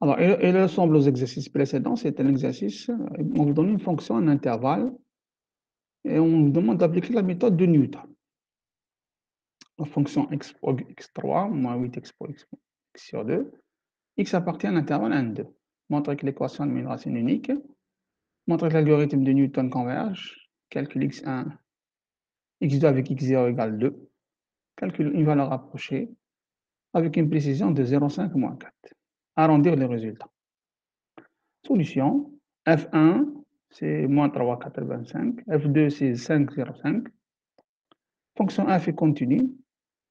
Alors, il ressemble aux exercices précédents. C'est un exercice, on vous donne une fonction, un intervalle, et on vous demande d'appliquer la méthode de Newton. La fonction x prog x3 moins 8x prog x sur 2, x appartient à un intervalle 1, 2. Montre que l'équation a une racine unique. Montre que l'algorithme de Newton converge. Calcule x1, x2 avec x0 égale 2. Calcule une valeur rapprochée avec une précision de 0,5 moins 4. Arrondir les résultats. Solution, f1, c'est moins 3,85. f2, c'est 5,05. Fonction f est continue,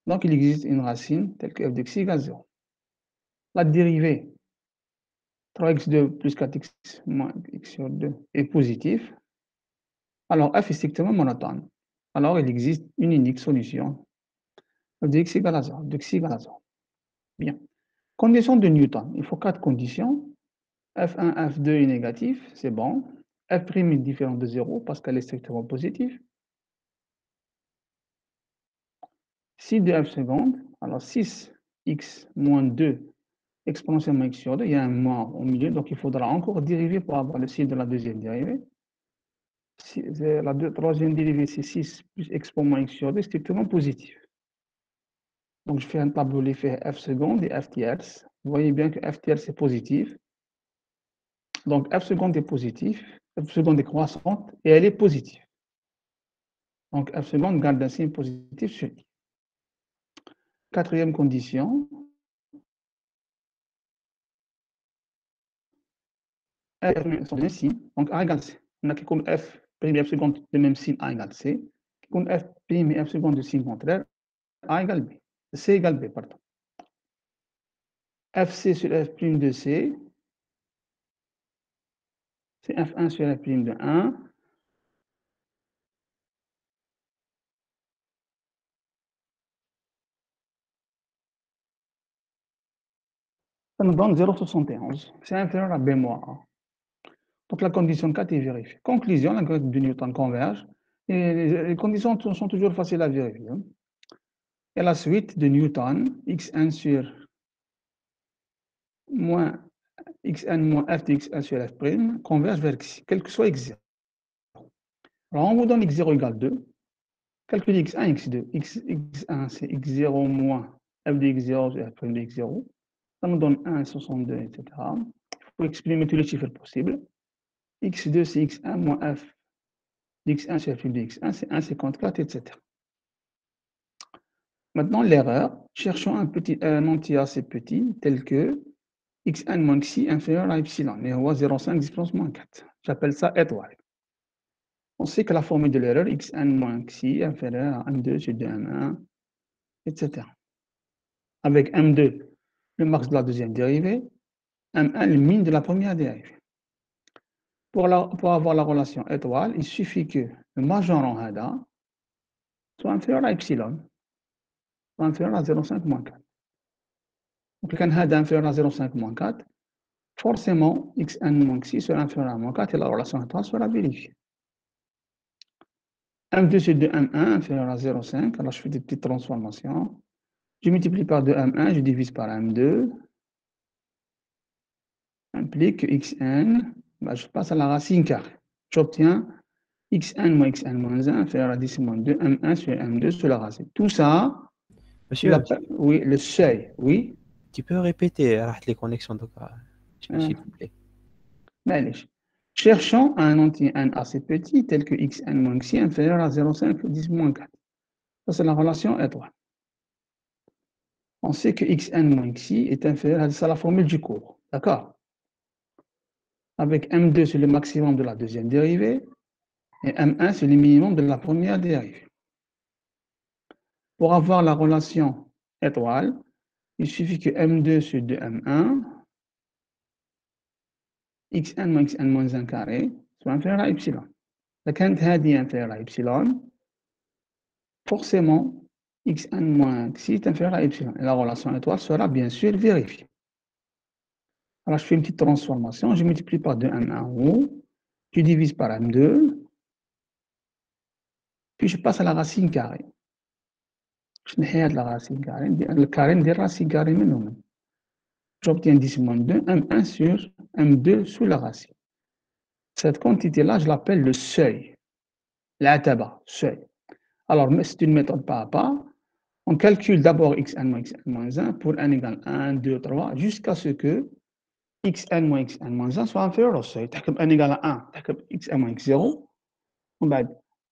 donc il existe une racine telle que f de x égale 0. La dérivée 3x2 plus 4x moins x sur 2 est positive. Alors f est strictement monotone. Alors il existe une unique solution. F de x égale à 0, de x égale à 0. Bien. Condition de Newton. Il faut 4 conditions. F1, F2 est négatif, c'est bon. F' est différent de 0 parce qu'elle est strictement positive. Si de f seconde, alors 6x moins 2 exponentiellement x sur 2, il y a un moins au milieu, donc il faudra encore dériver pour avoir le signe de la deuxième dérivée. La troisième dérivée, c'est 6 plus expo moins x sur 2, strictement positif. Donc je fais un tableau l'effet f seconde et f tierce. Vous voyez bien que f tierce est positif. Donc f seconde est positif, f seconde est croissante et elle est positive. Donc f seconde garde un signe positif sur i. Quatrième condition, f sont de même signe, donc a égale c. On a qui compte f prime et f seconde de même signe a égale c, qui compte f prime et f seconde de signe contraire a égale b. C égale b, pardon. fc sur f prime de c, c'est f1 sur f prime de 1. Ça nous donne 0,71. C'est inférieur à b moins 1. Donc la condition 4 est vérifiée. Conclusion, l'algorithme de Newton converge. Et les conditions sont toujours faciles à vérifier. Et la suite de Newton, x1 sur moins xn moins f de x1 sur f prime converge vers x, quel que soit x0. Alors on vous donne x0 égale 2. Calculez x1, x2. x1 c'est x0 moins f de x0 sur f prime de x0. Ça nous donne 1, 62, etc. Il faut exprimer tous les chiffres possibles. x2 c'est x1 moins f dx1 sur f de x1, c'est 1,54, etc. Maintenant, l'erreur, cherchons un entier assez petit, tel que xn moins xi inférieur à epsilon, et on voit 0,5 10 moins 4. J'appelle ça étoile. On sait que la formule de l'erreur, xn moins xi inférieur à m2 sur 2m1, etc. Avec m2, le max de la deuxième dérivée, m1, le min de la première dérivée. Pour avoir la relation étoile, il suffit que le majorant hada soit inférieur à epsilon, soit inférieur à 0,5 moins 4. Donc, quand hada inférieur à 0,5 moins 4, forcément, xn moins xi sera inférieur à moins 4 et la relation étoile sera vérifiée. m2 sur 2m1 inférieur à 0,5, alors je fais des petites transformations. Je multiplie par 2m1, je divise par m2, implique que xn, je passe à la racine carrée. J'obtiens xn moins 1 inférieur à 10 moins 2 m1 sur m2 sur la racine. Tout ça, Monsieur, oui, le seuil, oui. tu peux répéter les connexions de s'il te plaît. معليش. Cherchons un entier n assez petit tel que xn moins xi inférieur à 0,5 10 moins 4. Ça, c'est la relation étoile. On sait que xn moins xi est inférieur à la formule du cours. D'accord? Avec m2, c'est le maximum de la deuxième dérivée, et m1, c'est le minimum de la première dérivée. Pour avoir la relation étoile, il suffit que m2 sur 2m1, xn moins 1 carré, soit inférieur à epsilon. La quinte هذه inférieure à epsilon, forcément, xn moins xi est inférieur à epsilon. Et la relation étoile sera bien sûr vérifiée. Alors, je fais une petite transformation. Je multiplie par 2m1 en haut. Je divise par m2. Puis, je passe à la racine carrée. Je n'ai la racine carrée. Le carré de la racine carrée, mais non. j'obtiens 10 moins 2, M1 sur M2 sous la racine. Cette quantité-là, je l'appelle le seuil. L'ataba, seuil. Alors, c'est une méthode pas à pas. On calcule d'abord xn moins 1 pour n égale 1, 2, 3, jusqu'à ce que xn moins 1 soit inférieur au seuil. تحكم n égale à 1, تحكم xn moins x0, ومن بعد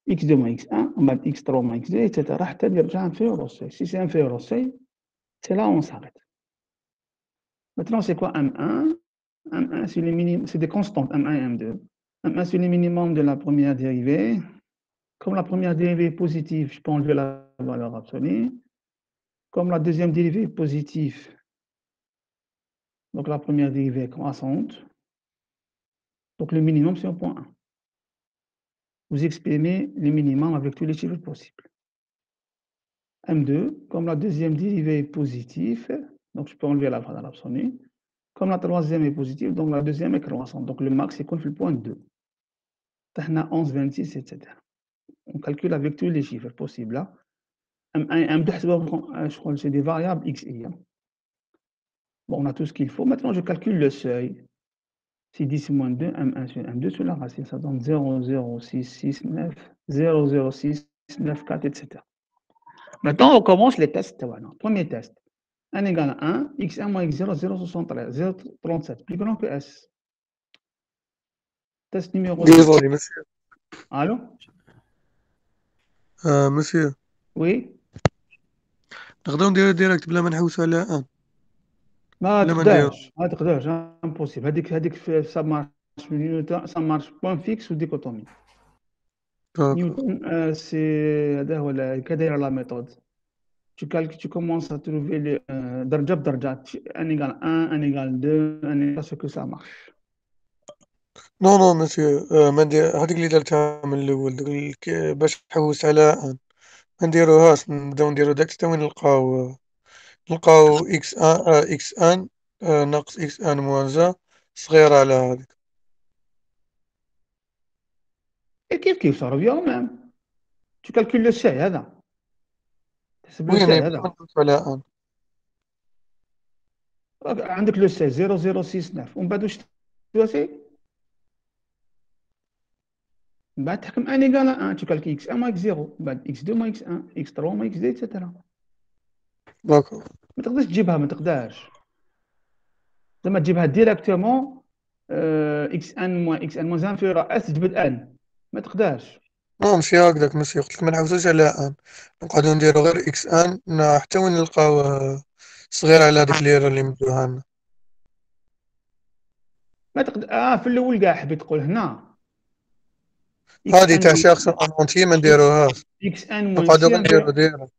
x2 moins x1, ومن بعد x3 moins x2, etc. حتى يرجع inférieur au seuil. Si c'est inférieur au seuil, c'est là où on s'arrête. Maintenant, c'est quoi M1? M1, c'est des constantes, M1 et M2. M1, c'est le minimum de la première dérivée. Comme la première dérivée est positive, je peux enlever la valeur absolue. Comme la deuxième dérivée est positive, donc la première dérivée est croissante. Donc le minimum, c'est au point 1. Vous exprimez le minimum avec tous les chiffres possibles. M2, comme la deuxième dérivée est positive, donc je peux enlever la valeur absolue. Comme la troisième est positive, donc la deuxième est croissante. Donc le max, c'est qu'on fait le point 2. On a 11, 26, etc. On calcule avec tous les chiffres possibles. Là. M1 et M2, je crois que c'est des variables x, y. Bon, on a tout ce qu'il faut. Maintenant, je calcule le seuil. C'est 10 moins 2, M1 sur M2 sur la racine. Ça donne 0,0669, 0,0694, etc. Maintenant, on commence les tests. Voilà. Premier test. N égale à 1, x1 moins x0, 0,73, 0,37. Plus grand que S. Test numéro 2. Désolé, monsieur. Allô? monsieur Oui? نقدروا نديرو ديريكت بلا ما نحوسو على ان ما ولا ما نديرو تقدرش ما تقدرش امبوسيبل هذيك سا مارش نيوتن سا مارش بوان فيكس وديكوتومي داكور نيوتن سي هذا هو كداير لا ميثود tu commences à trouver les درجة بدرجة ان ايغال 1 ان ايغال 2 ان ايغال ce que ça marche نو نو مسيو ما ندير هذيك اللي درتها من الاول باش نحوس على ان ما نديروهاش نبداو نديرو داك حتى وين نلقاو اكس ان ناقص اكس ان موان صغيرة على هذيك et كيف ça revient au même tu calcules le seuil هذا تحسب le وي مي seuil بلا ما هذا نحوسو على ان عندك لو seuil 0069 ومن بعد واش تسوي من بعد تحكم ان ايغال 1 tu calcules x1 moins x0 من بعد x2 moins x1 x3 moins x2 etc داكور ما تقدرش تجيبها ما تقدرش زعما تجيبها ديريكتومون اكس ان موان اكس ان موان انفيرا اس تجبد ان ما تقدرش نو ماشي هكداك مسيو قلتلك ما نحوسوش على ان نقعدو نديرو غير اكس ان حتى وين نلقاو صغيرة على هذيك ليرة اللي مدوها لنا ما تقدر في الاول كاع حبيت تقول هنا اكس هادي ان تاع موان شخص اونتي ما نديروهاش اكس ان موان نقعدو كسي غير نديرو انفيرا ديرة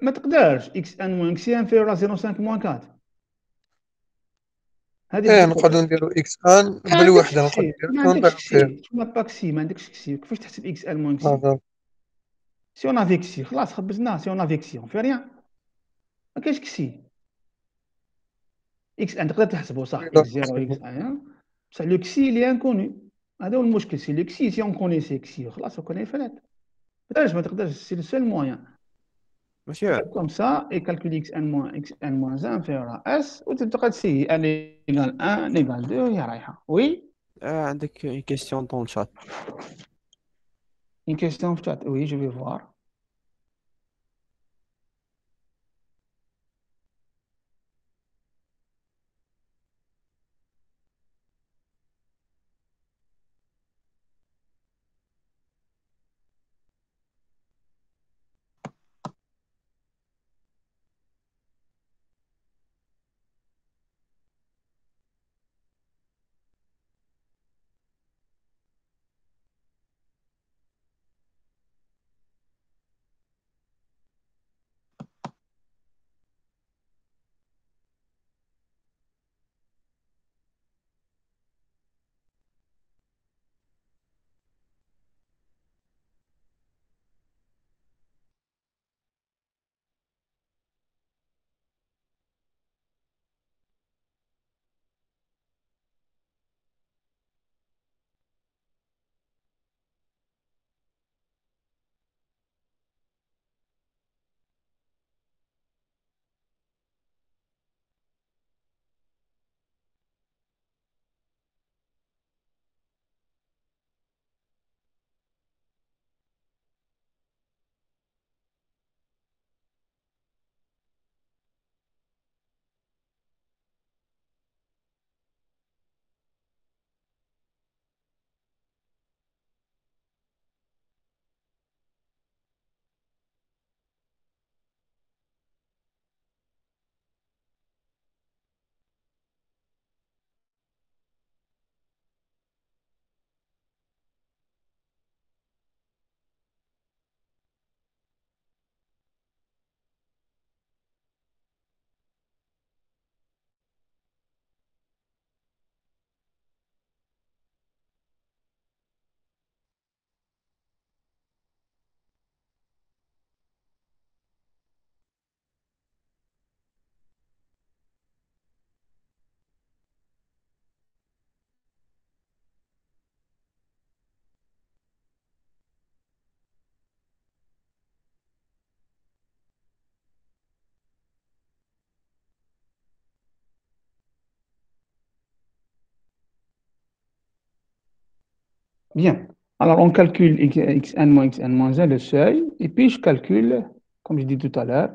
ما تقدرش اكس ان موان كسي انفيرا 0.5 موان 4 هذه ايه بالضبط نقعدو نديرو اكس ان ما عندكش بالوحدة نقعدو كسي ما ديريكت عندكش ونطيحو فيها كسي ما با كسي ما عندكش كسي كيفاش تحسب اكس ان موان كسي هذا سي اون افي كسي خلاص خبزنا سي اون افي كسي اون في ريان ما كاينش كسي اكس ان تقدر تحسبه صح اكس 0 اكس ان بصح لو كسي اللي انكوني هذا هو المشكل سي لو كسي سي اون كونيسي كسي خلاص كوني فلات ما تقدرش سي لو سول موان مسيو كوم سا اي كالكولي اكس ان موان 1 انفيرور اس وتبقى تسي ان ايغال 1 ان ايغال 2 هي رايحه وي عندك une question dans le chat. une question في chat oui je vais voir Bien. Alors, on calcule xn moins xn moins 1, le seuil, et puis je calcule, comme je dis tout à l'heure,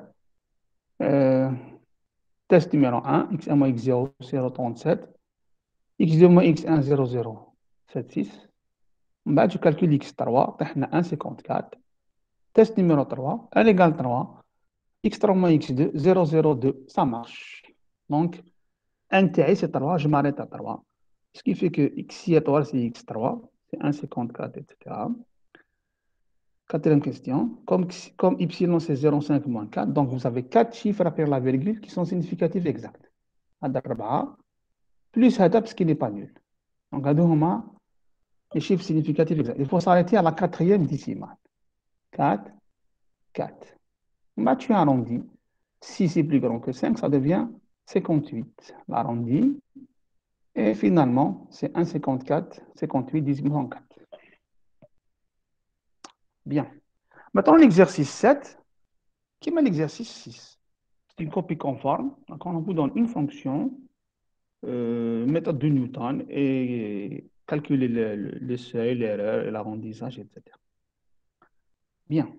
test numéro 1, x1 moins x0, 0,37, x2 moins x1, 0,076. Je calcule x3, 1,54. Test numéro 3, L égale 3, x3 moins x2, 0,02, ça marche. Donc, NTI, c'est 3, je m'arrête à 3. Ce qui fait que x étoile, c'est x3, c'est 1,54, etc. Quatrième question. Comme y, c'est 0,5 moins 4, donc vous avez 4 chiffres après la virgule qui sont significatifs exacts. Plus هذا parce qu'il n'est pas nul. Donc, هادو les chiffres significatifs exacts. Il faut s'arrêter à la quatrième décimale. 4, 4. Tu arrondis. Si c'est plus grand que 5, ça devient 58. L'arrondi. Et finalement, c'est 1,54, 58 divisé par 4. Bien. Maintenant, l'exercice 7, qui est l'exercice 6. C'est une copie conforme. Donc, on vous donne une fonction, méthode de Newton, et calculer le seuil, l'erreur, l'arrondissage, etc. Bien.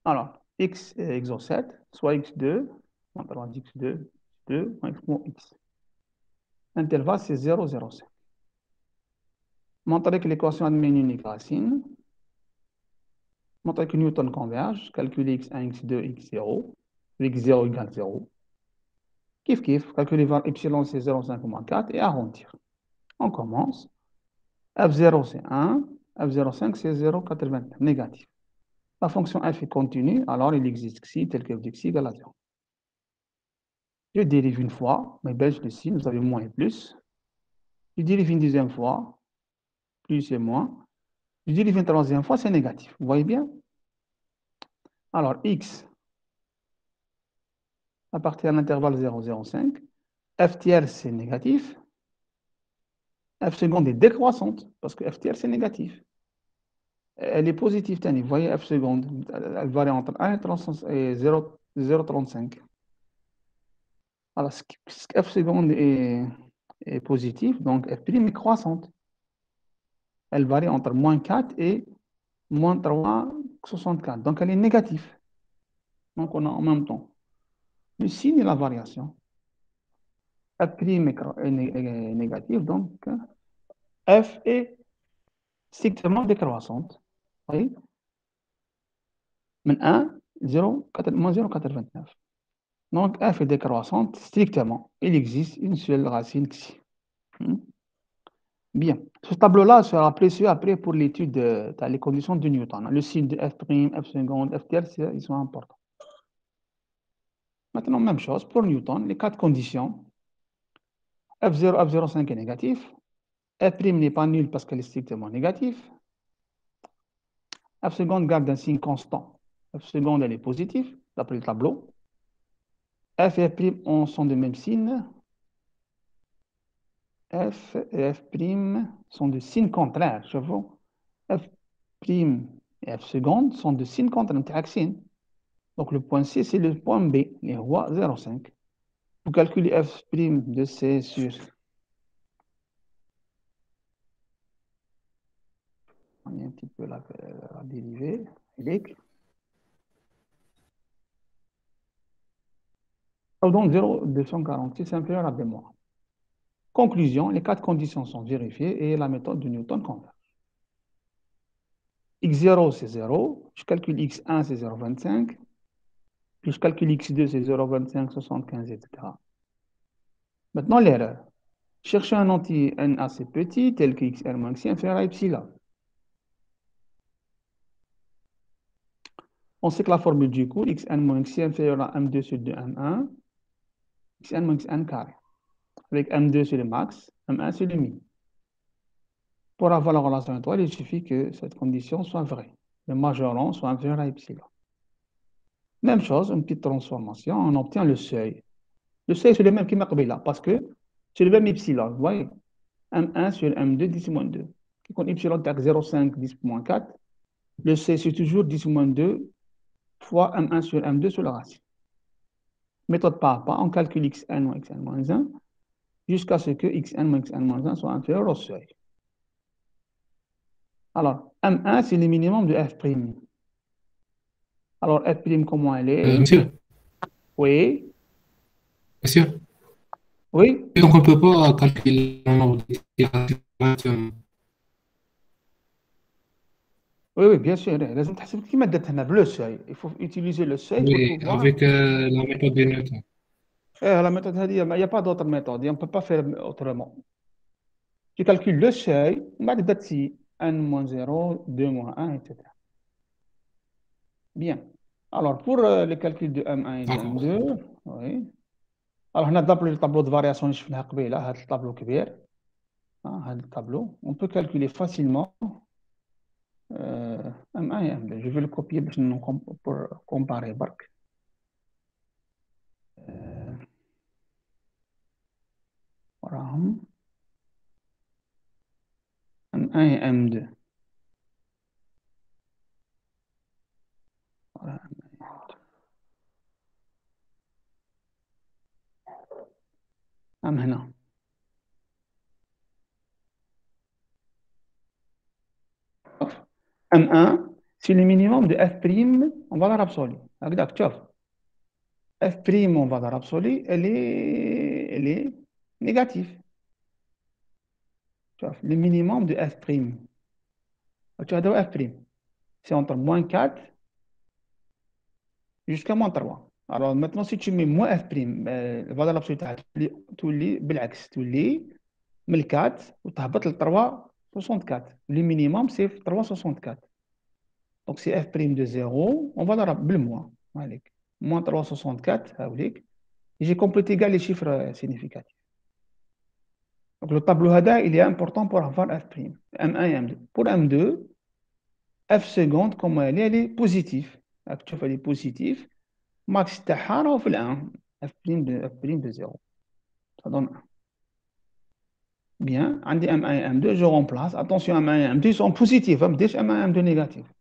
Alors, exo 7, soit x2, on va x2, 2, x. Intervalle, c'est 0, 0, 5. Montrer que l'équation admet une unique racine. Montrer que Newton converge. Calculer x1, x2, x0. x0 égale 0. Kiff, kiff. Calculer var epsilon, c'est 0,5 moins 4 et arrondir. On commence. f0, c'est 1. f0,5, c'est 0,89, négatif. La fonction f est continue, alors il existe xi tel que xi égale à 0. Je dérive une fois, mais belge de signe, vous avez moins et plus. Je dérive une deuxième fois, plus et moins. Je dérive une troisième fois, c'est négatif. Vous voyez bien? Alors, x appartient à l'intervalle 0,05. F tiers, c'est négatif. F seconde est décroissante, parce que F tiers, c'est négatif. Elle est positive, vous voyez, F seconde, elle varie entre 1 et 0,35. Alors, F seconde est positive, donc F' est croissante. Elle varie entre moins 4 et moins 3,64. Donc, elle est négative. Donc, on a en même temps le signe et la variation. F' est négative, donc F est strictement décroissante. Vous voyez? من 1, 0, moins 0,89. Donc, f est décroissante strictement. Il existe une seule racine xi. Bien. Ce tableau-là sera précieux après pour l'étude des conditions de Newton. Le signe de f', f seconde, f tiers, ils sont importants. Maintenant, même chose pour Newton, les 4 conditions. F0, F0,5 est négatif. F' n'est pas nul parce qu'elle est strictement négative. F seconde garde un signe constant. F seconde, elle est positive, d'après le tableau. F et F' sont de même signe. F et F' sont de signes contraires, je vois. F' et F seconde sont de signes contraires. Donc le point C, c'est le point B, les rois 0,5. Vous calculez F' de C sur... On est un petit peu la dérivée. Donc 0,246 inférieur à B-. Conclusion, les 4 conditions sont vérifiées et la méthode de Newton converge. x0, c'est 0. Je calcule x1, c'est 0,25. Puis je calcule x2, c'est 0,25, 75, etc. Maintenant, l'erreur. Cherchez un anti-n assez petit, tel que xr moins xi inférieur à epsilon. On sait que la formule du cours, xn moins xi inférieur à m2 sur 2m1, xn moins xn carré. Avec m2 sur le max, m1 sur le min. Pour avoir la relation étoile, il suffit que cette condition soit vraie. Le majorant soit inférieur à epsilon. Même chose, une petite transformation, on obtient le seuil. Le seuil, c'est le même qui m'a là, parce que c'est le même epsilon. Vous voyez, M1 sur M2, 10 moins 2. Quand epsilon est à 0,5, 10 moins 4, le C, c'est toujours 10 moins 2 fois M1 sur M2 sur la racine. Méthode par pas, on calcule xn moins xn moins 1. jusqu'à ce que xn moins xn moins 1 soit inférieur au seuil. Alors, M1, c'est le minimum de f'. Alors, f', comment elle est? Monsieur, Oui, monsieur, oui, donc on ne peut pas calculer le nombre d'itérations directement. oui, oui, bien sûr. لازم تحسب كيما درت هنا بلو seuil. Il faut utiliser le seuil pour Oui, pouvoir. avec la méthode de Newton. La méthode, il n'y a pas d'autre méthode. On ne peut pas faire autrement. Tu calcules le seuil, بعد تدسي n moins 0, 2 moins 1, etc. Bien. Alors, pour le calcul de M1 et de D'accord. M2, oui. Alors, on a le tableau de variation اللي شفناه قبيله, هذا الطابلو كبير. هذا الطابلو. On peut calculer facilement M1 et M2. Je vais le copier pour comparer. برك. وراهم M1 et M2. Voilà, M هنا. M1, c'est le minimum de f' en valeur absolue. هكذاك تشوف. f' en valeur absolue, elle est négative. Le minimum de f'. Tu as f'. C'est entre moins 4 jusqu'à moins 3. Alors maintenant, si tu mets moins f', la valeur absolue تولي بالعكس تولي من 4 وتهبط ل 3.64. Le minimum, c'est 3.64. Donc c'est f' de 0, on va le rappeler moins. Moins 3.64, j'ai complété égal les chiffres significatifs. Donc le tableau HADA, il est important pour avoir f', M1 et M2. Pour M2, f seconde, comme elle est positive. Tu fais les positifs. Max تاعها في ال1 f' de 0. Ça donne 1. Bien, عندي M1 et M2, je remplace. Attention, M1 et M2 sont positifs. M1 et M2 négatifs.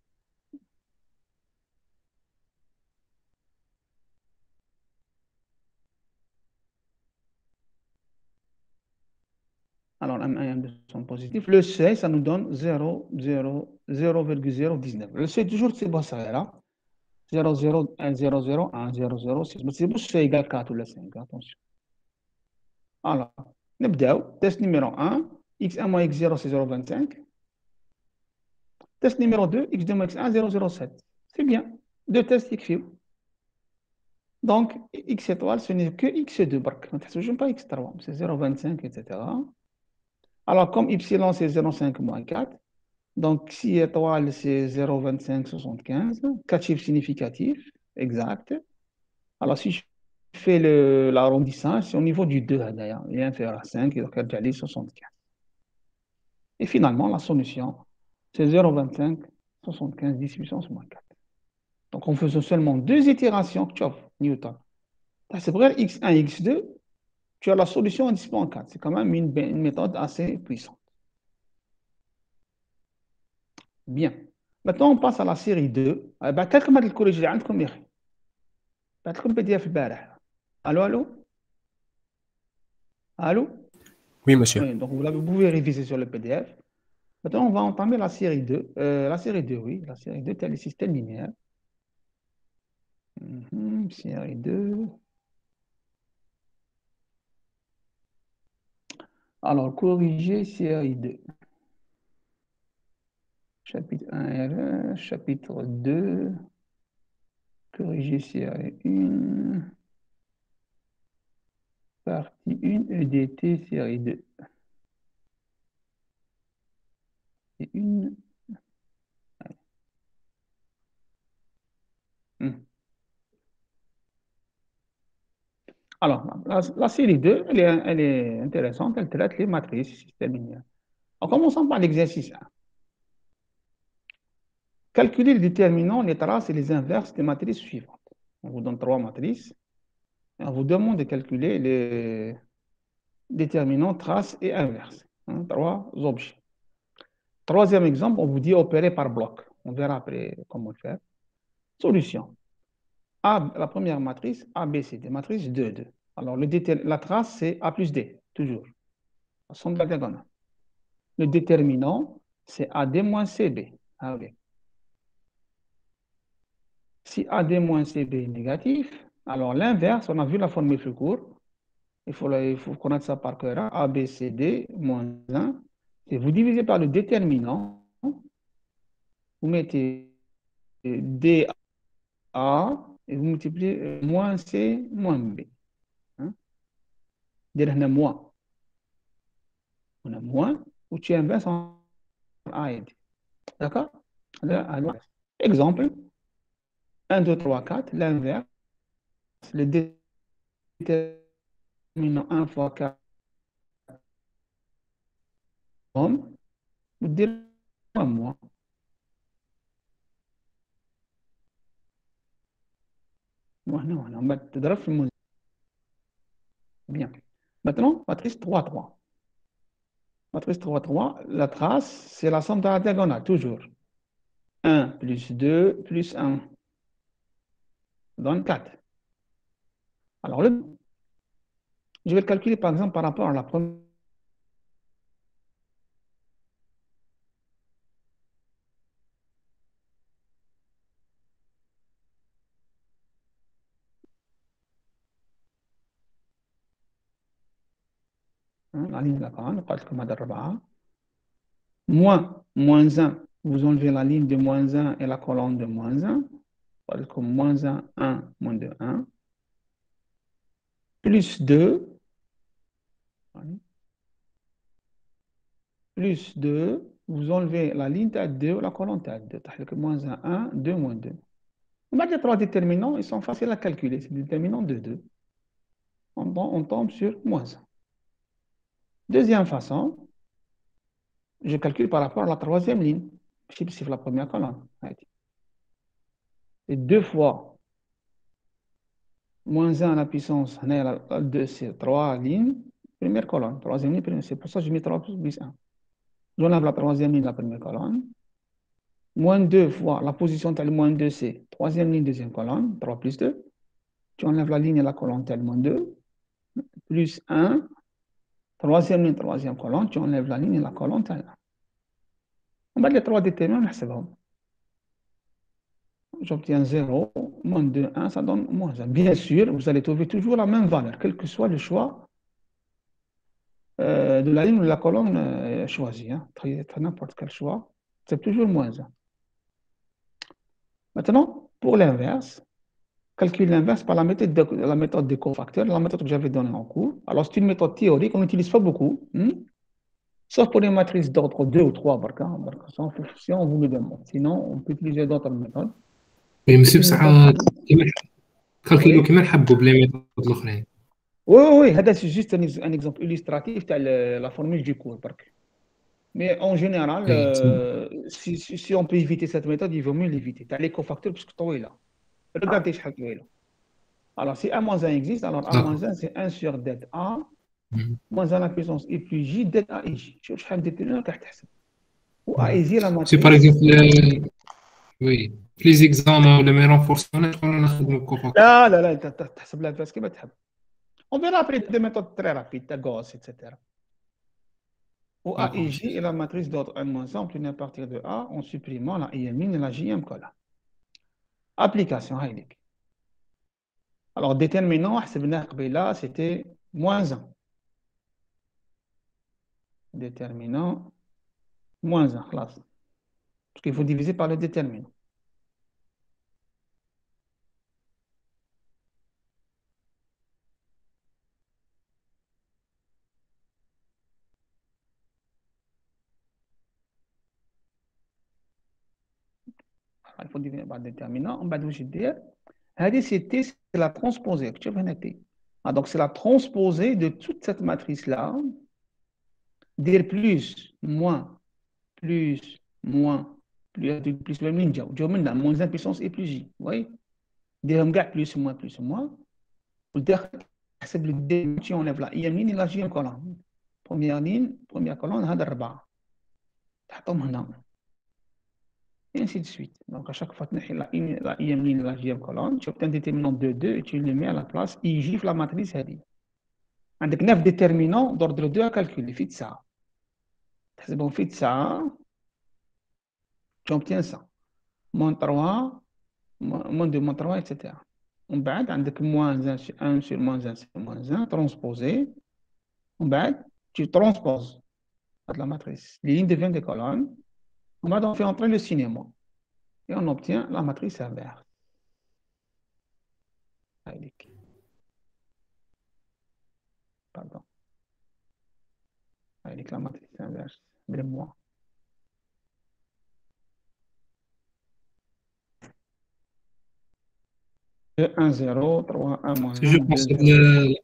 Alors, M1 et M2 sont positifs. Le seuil, ça nous donne 0,019. Le seuil, toujours, c'est bon, ça là. 0, 0, 1, 0, 0, 1, 0, 0, 6. Mais c'est bon, c'est égal 4 ou le 5. Attention. Alors, نبداو. Test numéro 1. x1 moins x0, c'est 0,25. Test numéro 2. x2 moins x1, 0,07. C'est bien. Deux tests XFIO. Donc, x étoile, ce n'est que x2. Ne t'associez pas x3. C'est 0,25, etc. Alors, comme y, c'est 0,5 moins 4. Donc, si étoile, c'est 0,2575. 4 chiffres significatifs, exact. Alors, si je fais l'arrondissage, c'est au niveau du 2, d'ailleurs. Il est inférieur à 5, donc il y a 75. Et finalement, la solution, c'est 0,2575 10 puissance moins 4. Donc, en faisant seulement deux itérations, tu as Newton. C'est vrai, x1 et x2, tu as la solution en 10 moins 4. C'est quand même une méthode assez puissante. Bien. Maintenant, on passe à la série 2. بعد ما الكوريج اللي عندكم يا اخي. بعد لكم PDF البارح. Allô, allô? Allô? Oui, monsieur. Oui, donc vous pouvez réviser sur le PDF. Maintenant, on va entamer la série 2. La série 2, oui. La série 2, tel le système linéaire. Série 2. Alors, corriger série 2. Chapitre 1 chapitre 2. Corriger série 1. Partie 1, EDT série 2. Et une. Alors, la série 2, elle est intéressante. Elle traite les matrices système linéaire. En commençant par l'exercice 1. Calculer les déterminants, les traces et les inverses des matrices suivantes. On vous donne 3 matrices. Et on vous demande de calculer les déterminants, traces et inverses. 3 objets. Troisième exemple, on vous dit opérer par bloc. On verra après comment le faire. Solution. La première matrice, A, B, C, D. Matrice 2, 2. Alors, la trace, c'est A plus D. toujours. La somme de la diagonale. Le déterminant, c'est AD moins CB. Ah, oui. Si AD moins CB est négatif, alors l'inverse, on a vu la formule plus courte. Il faut connaître ça par cœur. ABCD moins 1. Et vous divisez par le déterminant. Vous mettez DA et vous multipliez moins C moins B. Hein? On a moins. On a moins, ou tu inverses en A et D. D'accord? Alors, exemple, 1, 2, 3, 4, l'inverse, le déterminant 1 fois 4 hommes, vous direz moins. Non, on va te donner le bien. Maintenant, matrice 3, 3. Matrice 3, 3, la trace, c'est la somme de la diagonale, toujours. 1 plus 2 plus 1 donne 4. Alors, je vais le calculer par exemple par rapport à la première. La ligne de la colonne, moins 1, vous enlevez la ligne de moins 1 et la colonne de moins 1, comme moins 1, 1, moins 2, 1, plus 2, plus 2, vous enlevez la ligne de 2, la colonne de 2, moins 1, 1, 2, moins 2. Les trois déterminants, ils sont faciles à calculer, c'est des déterminants de 2. On tombe sur moins 1. Deuxième façon, je calcule par rapport à la troisième ligne. C'est la première colonne. Et 2 fois moins 1 à la puissance, 2, c'est 3 lignes, première colonne. Troisième ligne, c'est pour ça que je mets 3 plus 1. J'enlève la troisième ligne de la première colonne. Moins 2 fois la position telle moins 2, c'est troisième ligne, deuxième colonne, 3 plus 2. Tu enlèves la ligne et la colonne telle moins 2. Plus 1. Troisième ligne, troisième colonne, tu enlèves la ligne et la colonne telle 1. On va les trois déterminants, j'obtiens 0, moins 2, 1, ça donne moins 1. Bien sûr, vous allez trouver toujours la même valeur, quel que soit le choix de la ligne ou de la colonne choisie. Hein. N'importe quel choix, c'est toujours moins 1. Maintenant, pour l'inverse, calcule l'inverse par la méthode des cofacteurs, la méthode que j'avais donnée en cours. Alors, c'est une méthode théorique, on n'utilise pas beaucoup, sauf pour les matrices d'ordre 2 ou 3, si on vous le demande. Sinon, on peut utiliser d'autres méthodes. Oui, monsieur, بصح كالكيلو كيما نحبوا بلا ميثود الاخرين. Oui, c'est juste un exemple illustratif de la formule du cours. Mais en général, si on peut éviter cette méthode, il vaut mieux l'éviter. Tu as les cofacteurs parce que tu es là. Regardez ce que là. Alors, si A moins 1 existe, alors A moins 1, c'est 1 sur det A, moins 1 la puissance I plus J, det A et J. Je vais déterminer que tu ou A et J, la matrice. C'est par exemple, oui, les examens ou les renforcements, on a fait cofacteurs. لا تحسب لها كيما تحب. On verra après des méthodes très rapides, Gauss, etc. Où A et J est la matrice d'ordre n-1 obtenue à partir de A en supprimant la IM1 et la JM colonne. Application, alors déterminant, là, c'était moins 1. Déterminant, moins 1, classe. Parce qu'il faut diviser par le déterminant. Il faut diviser par le déterminant. On va dire, c'est la transposée. Donc, c'est la transposée de toute cette matrice-là. Dire plus, moins, plus, moins, plus, même ligne. Moins 1 puissance et plus J. Vous voyez? Dire plus, moins, plus, moins. Ou dire, c'est le début, tu enlèves la IM ligne et la JM colonne. Première ligne, première colonne, هذا 4. تحطهم هنا. Et ainsi de suite. Donc, à chaque fois que tu as la IM ligne et la JM colonne, tu obtiens un déterminant de 2 et tu le mets à la place IJ, la matrice. عندك 9 déterminants d'ordre 2 à calculer في 9 تحسبهم في 9 tu obtiens ça moins 3 moins 2 moins 3 etc. ومن بعد عندك moins 1 sur moins 1 sur moins 1 transposé ومن بعد tu transposes la matrice. Les lignes deviennent des colonnes. On va donc faire entrer le cinéma et on obtient la matrice inverse. Pardon. Avec la matrice inverse de moi. De 1, 0, 3, 1, moins 1. Si je pense à de...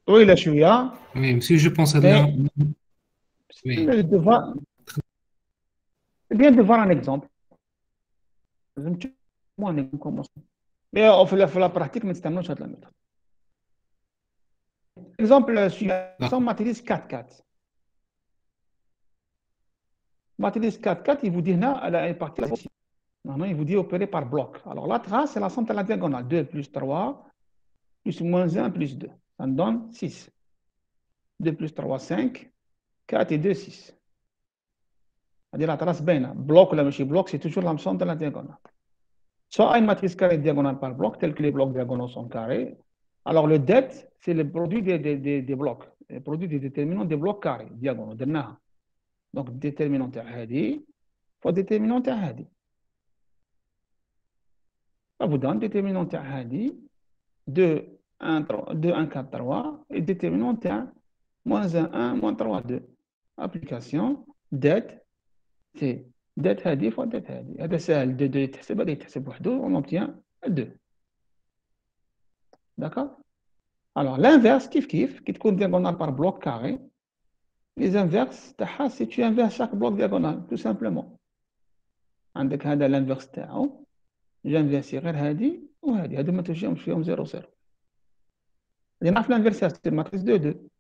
Oui, la chouïa. Oui, si je pense à de... Oui. C'est bien de voir un exemple. Mais on fait la pratique, mais c'est un autre méthode. Exemple suivant, matrice 4-4. Matrice 4-4, il vous dit là, elle a une partie aussi. Non, il vous dit opérer par bloc. Alors la trace, c'est la somme de la diagonale. 2 plus 3, plus moins 1, plus 2. Ça me donne 6. 2 plus 3, 5. 4 et 2, 6. C'est-à-dire la trace bien. Bloc ou la machine bloc, c'est toujours la somme de la diagonale. Soit une matrice carrée diagonale par bloc, tel que les blocs diagonaux sont carrés. Alors le det, c'est le produit des blocs. Le produit des déterminants des blocs carrés diagonaux. Donc déterminant هذه fois déterminant هذه. Ça vous donne déterminant هذه 2, 1, 3, 2, 1, 4, 3 et déterminant moins 1, 1, moins 3, 2. Application det, c'est det هذه fois det هذه. هذا سهل 2 يتحسب هذا يتحسب وحده on obtient 2. D'accord? Alors l'inverse كيف qui تكون diagonale par bloc carré. Les inverses si tu inverses chaque bloc diagonal tout simplement. عندك هذا l'inverse تاعو j'inverse غير هذه وهذه هذو ما تجيهمش فيهم 0 0. اللي نعرف l'inverse c'est matrice 2 2.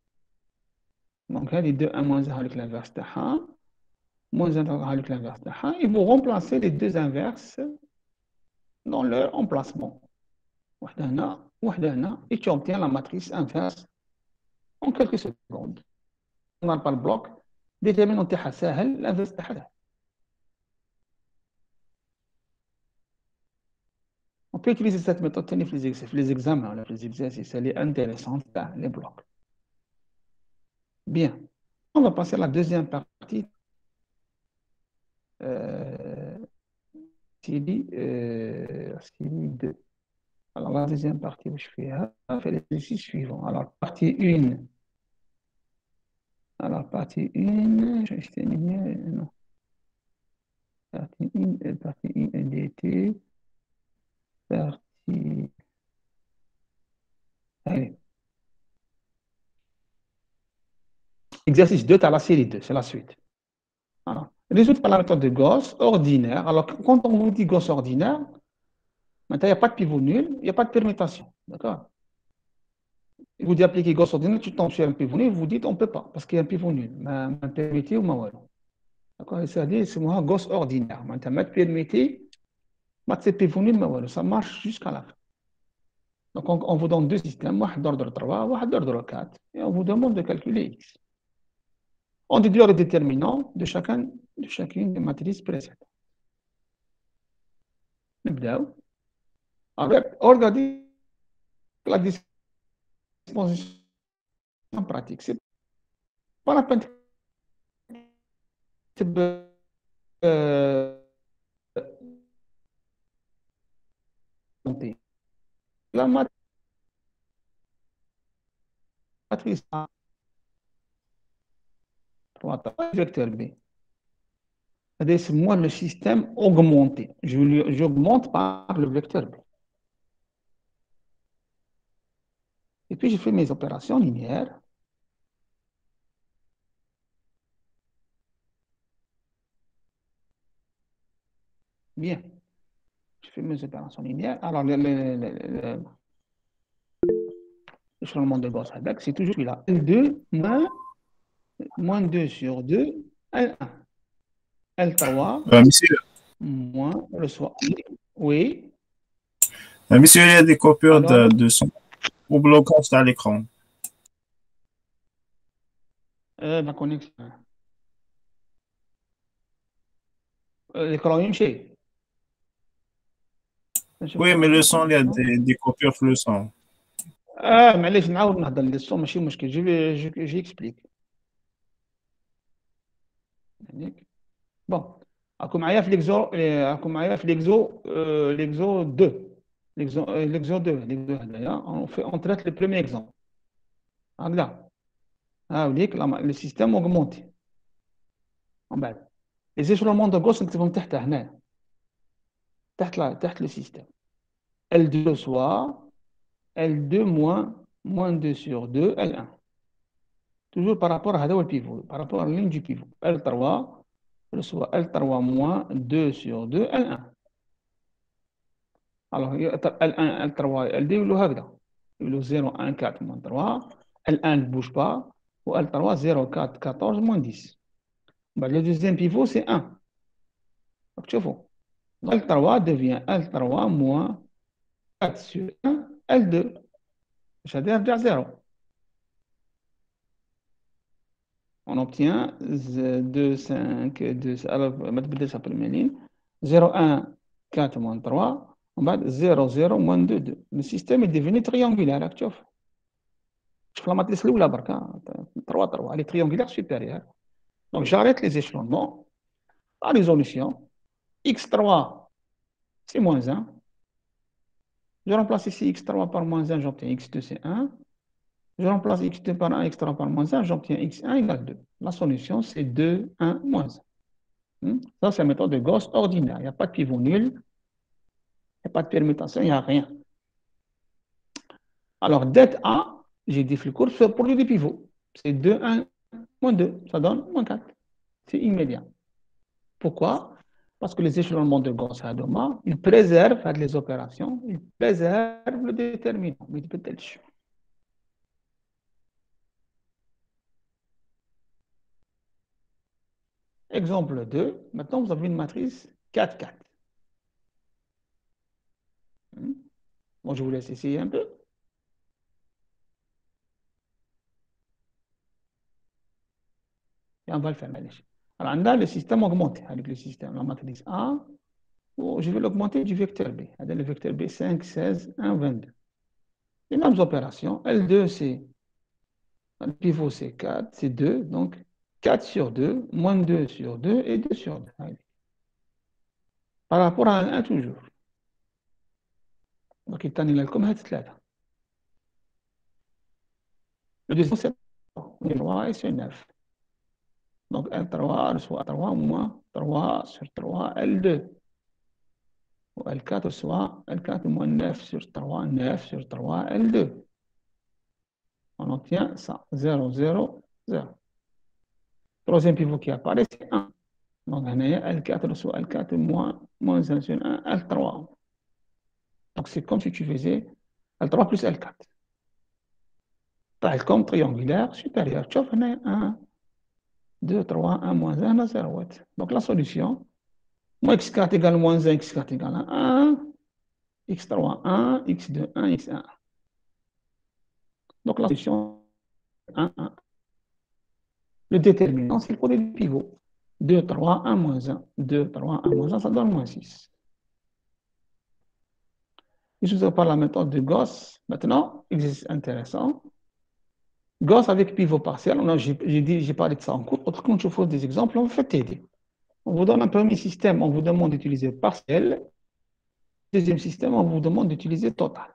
Donc هذه 2 1 moins 1 avec l'inverse تاعها moins 1 avec l'inverse تاعها. Ils vont remplacer les deux inverses dans leur emplacement. واحدة هنا واحدة هنا et tu obtiens la matrice inverse en quelques secondes. On par le bloc déterminant تاعها سهل l'inverse تاعها سهل. On peut utiliser cette méthode pour les examens, les exercices, elle est intéressante, les blocs. Bien, on va passer à la deuxième partie. Série 2. Alors la deuxième partie, où je fais l'exercice suivant. Alors partie 1. Alors partie 1, je vais terminer, non. Partie 1 NDT. Partie. Allez. Exercice 2, tu as la série 2, c'est la suite. Alors, résoudre par la méthode de Gauss ordinaire. Alors, quand on vous dit Gauss ordinaire, maintenant, il n'y a pas de pivot nul, il n'y a pas de permutation. D'accord? Il vous dit appliquer Gauss ordinaire, tu tombes sur un pivot nul, vous dites on ne peut pas, parce qu'il y a un pivot nul. Mais permuté ou mal. D'accord? C'est-à-dire, c'est moi Gauss ordinaire. Maintenant, permuté. C'est pivot nul, mais ça marche jusqu'à la fin. Donc, on vous donne deux systèmes, un d'ordre 3, un d'ordre 4, et on vous demande de calculer X. On déduit le déterminant de chacune des matrices précédentes. نبداو. Regardez la disposition pratique. C'est pas la peine la matrice A, vecteur B. C'est moi le système augmenté. J'augmente par le vecteur B. Et puis je fais mes opérations linéaires. Bien. Je fais mes opérations linéaires. Alors, le changement de Gauss avec, c'est toujours là. L2 moins 2 sur 2, L1. L3 Monsieur, moins le soit. Oui. monsieur, il y a des coupures de son ou blocage à l'écran. la connexion. L'écran يمشي. Oui, mais le son, il y a des coupures le son. معليش نعاود نهضر لي الصون ماشي مشكل جي اكسبليك. بون راكم معايا في ليكزو 2 ليكزو 2 هذايا اون تريت لو بروميير اكزومبل هكذا هاوليك لو سيستيم اوغمونتي من بعد لي زيشلونمون دو غوس نكتبهم تحت هنا تحت لو سيستيم L2 soit L2 moins 2 sur 2 L1 toujours par rapport à هذا pivot par rapport à la ligne du pivot L3 reçoit L3 moins 2 sur 2 L1 alors L1 L3 L2 يقولوا هكذا يقولوا 0 1 4 moins 3 L1 ne bouge pas ou L3 0 4 14 moins 10 بعد le deuxième pivot c'est 1 donc تشوفوا L3 devient L3 moins 4 sur 1 L2 مش هذا يرجع 0 on obtient 2 5 2 alors ما تبدلش la première ligne 0 1 4 moins 3 ومن بعد 0 0 moins 2 2 le système est devenu triangulaire راك تشوف la matrice الأولى برك 3 3 elle est triangulaire supérieure donc j'arrête les échelonnements la résolution x3 c'est moins 1 je remplace ici x3 par moins 1 j'obtiens x2 c'est 1 je remplace x2 par 1 x3 par moins 1 j'obtiens x1 égale 2 la solution c'est 2 1 moins 1 ça c'est la méthode de Gauss ordinaire il n'y a pas de pivot nul il n'y a pas de permutation il n'y a rien alors det A j'ai des flux courts sur produit des pivots. C'est 2, 1, moins 2. Ça donne moins 4. C'est immédiat. Pourquoi? Parce que les échelonnements de Gauss-Hadamard, ils préservent les opérations, ils préservent le déterminant. Mais peut-être. Exemple 2. Maintenant, vous avez une matrice 4, 4. Bon, je vous laisse essayer un peu. Et on va le faire. Alors, on a le système augmenté avec le système, la matrice A. Je vais l'augmenter du vecteur B. Le vecteur B, 5, 16, 1, 22. Les mêmes opérations. L2, c'est le pivot, c'est 4, c'est 2. Donc, 4 sur 2, moins 2 sur 2 et 2 sur 2. Par rapport à 1 toujours. Donc, il y a comme هاد le deuxième, c'est 3 et c'est 9. Donc, L3 reçoit 3 moins 3 sur 3, L2. Ou L4 reçoit L4 moins 9 sur 3, 9 sur 3, L2. On obtient ça, 0, 0, 0. Troisième pivot qui apparaît, c'est 1. Donc, L4 reçoit L4 moins 1 sur 1, L3. Donc, c'est comme si tu faisais L3 plus L4. Comme triangulaire supérieur. Tu vois, 1, 2, 3, 1, moins 1, 0. Donc, la solution, moins x4 égale moins 1, x4 égale 1, x3, 1, x2, 1, x1. Donc, la solution, 1, 1. Le déterminant, c'est le produit du pivot. 2, 3, 1, moins 1. 2, 3, 1, moins 1, ça donne moins 6. Je vous parle de la méthode de Gauss. Maintenant, exercice intéressant. Gauss avec pivot partiel. J'ai parlé de ça en cours. Autrement, je vous fais des exemples, on vous fait aider. On vous donne un premier système, on vous demande d'utiliser partiel. Deuxième système, on vous demande d'utiliser total.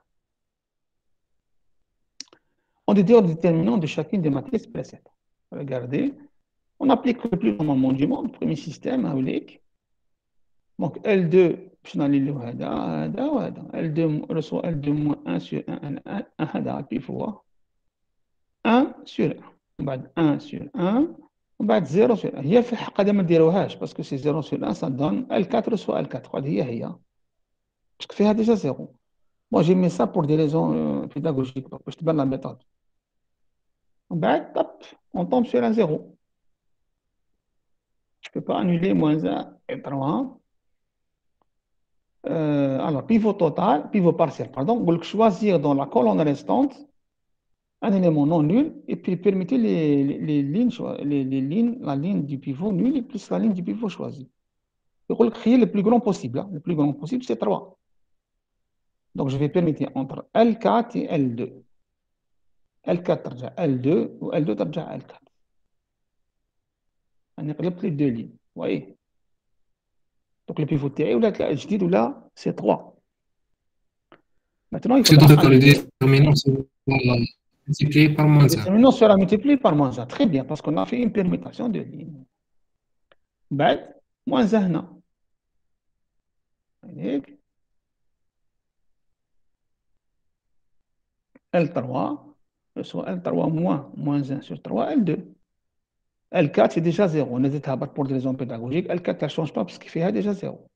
On déduit le déterminant de chacune des matrices précédentes. Regardez, on applique le plus normalement du monde. Premier système, donc L2, L2 reçoit L2 moins 1 sur 1, pivot. 1 sur 1. 1 sur 1. وبعد 0 sur 1 هي في الحق هذا ما نديروهاش باسكو سي 0 sur 1 ça donne L4 reçoit L4 هذه هي باسكو فيها ديجا 0 moi j'ai mis ça pour des raisons pédagogiques باش تبان لا méthode ومن بعد on tombe sur un 0 je peux pas annuler moins 1 et 3 alors pivot total pivot partiel pardon on va choisir dans la colonne restante un élément non nul, et puis permettez les lignes, la ligne du pivot nul et plus la ligne du pivot choisi. Donc, créer le plus grand possible. Le plus grand possible, c'est 3. Donc, je vais permettre entre L4 et L2. L4 ترجع L2 ou L2 ترجع L4. أنا قلبت les deux lignes. Vous voyez? Donc, le pivot تاعي ولا الجديد ولا c'est 3. Maintenant, il C'est faudra donc le déterminant multiplié par moins le 1. déterminant sera multiplié par moins 1. Très bien, parce qu'on a fait une permutation de lignes. بعد moins 1 هنا. هيك L3 soit L3 moins 1 sur 3, L2. L4, c'est déjà 0. On a pour des raisons pédagogiques. L4 ne change pas parce qu'il fait déjà 0.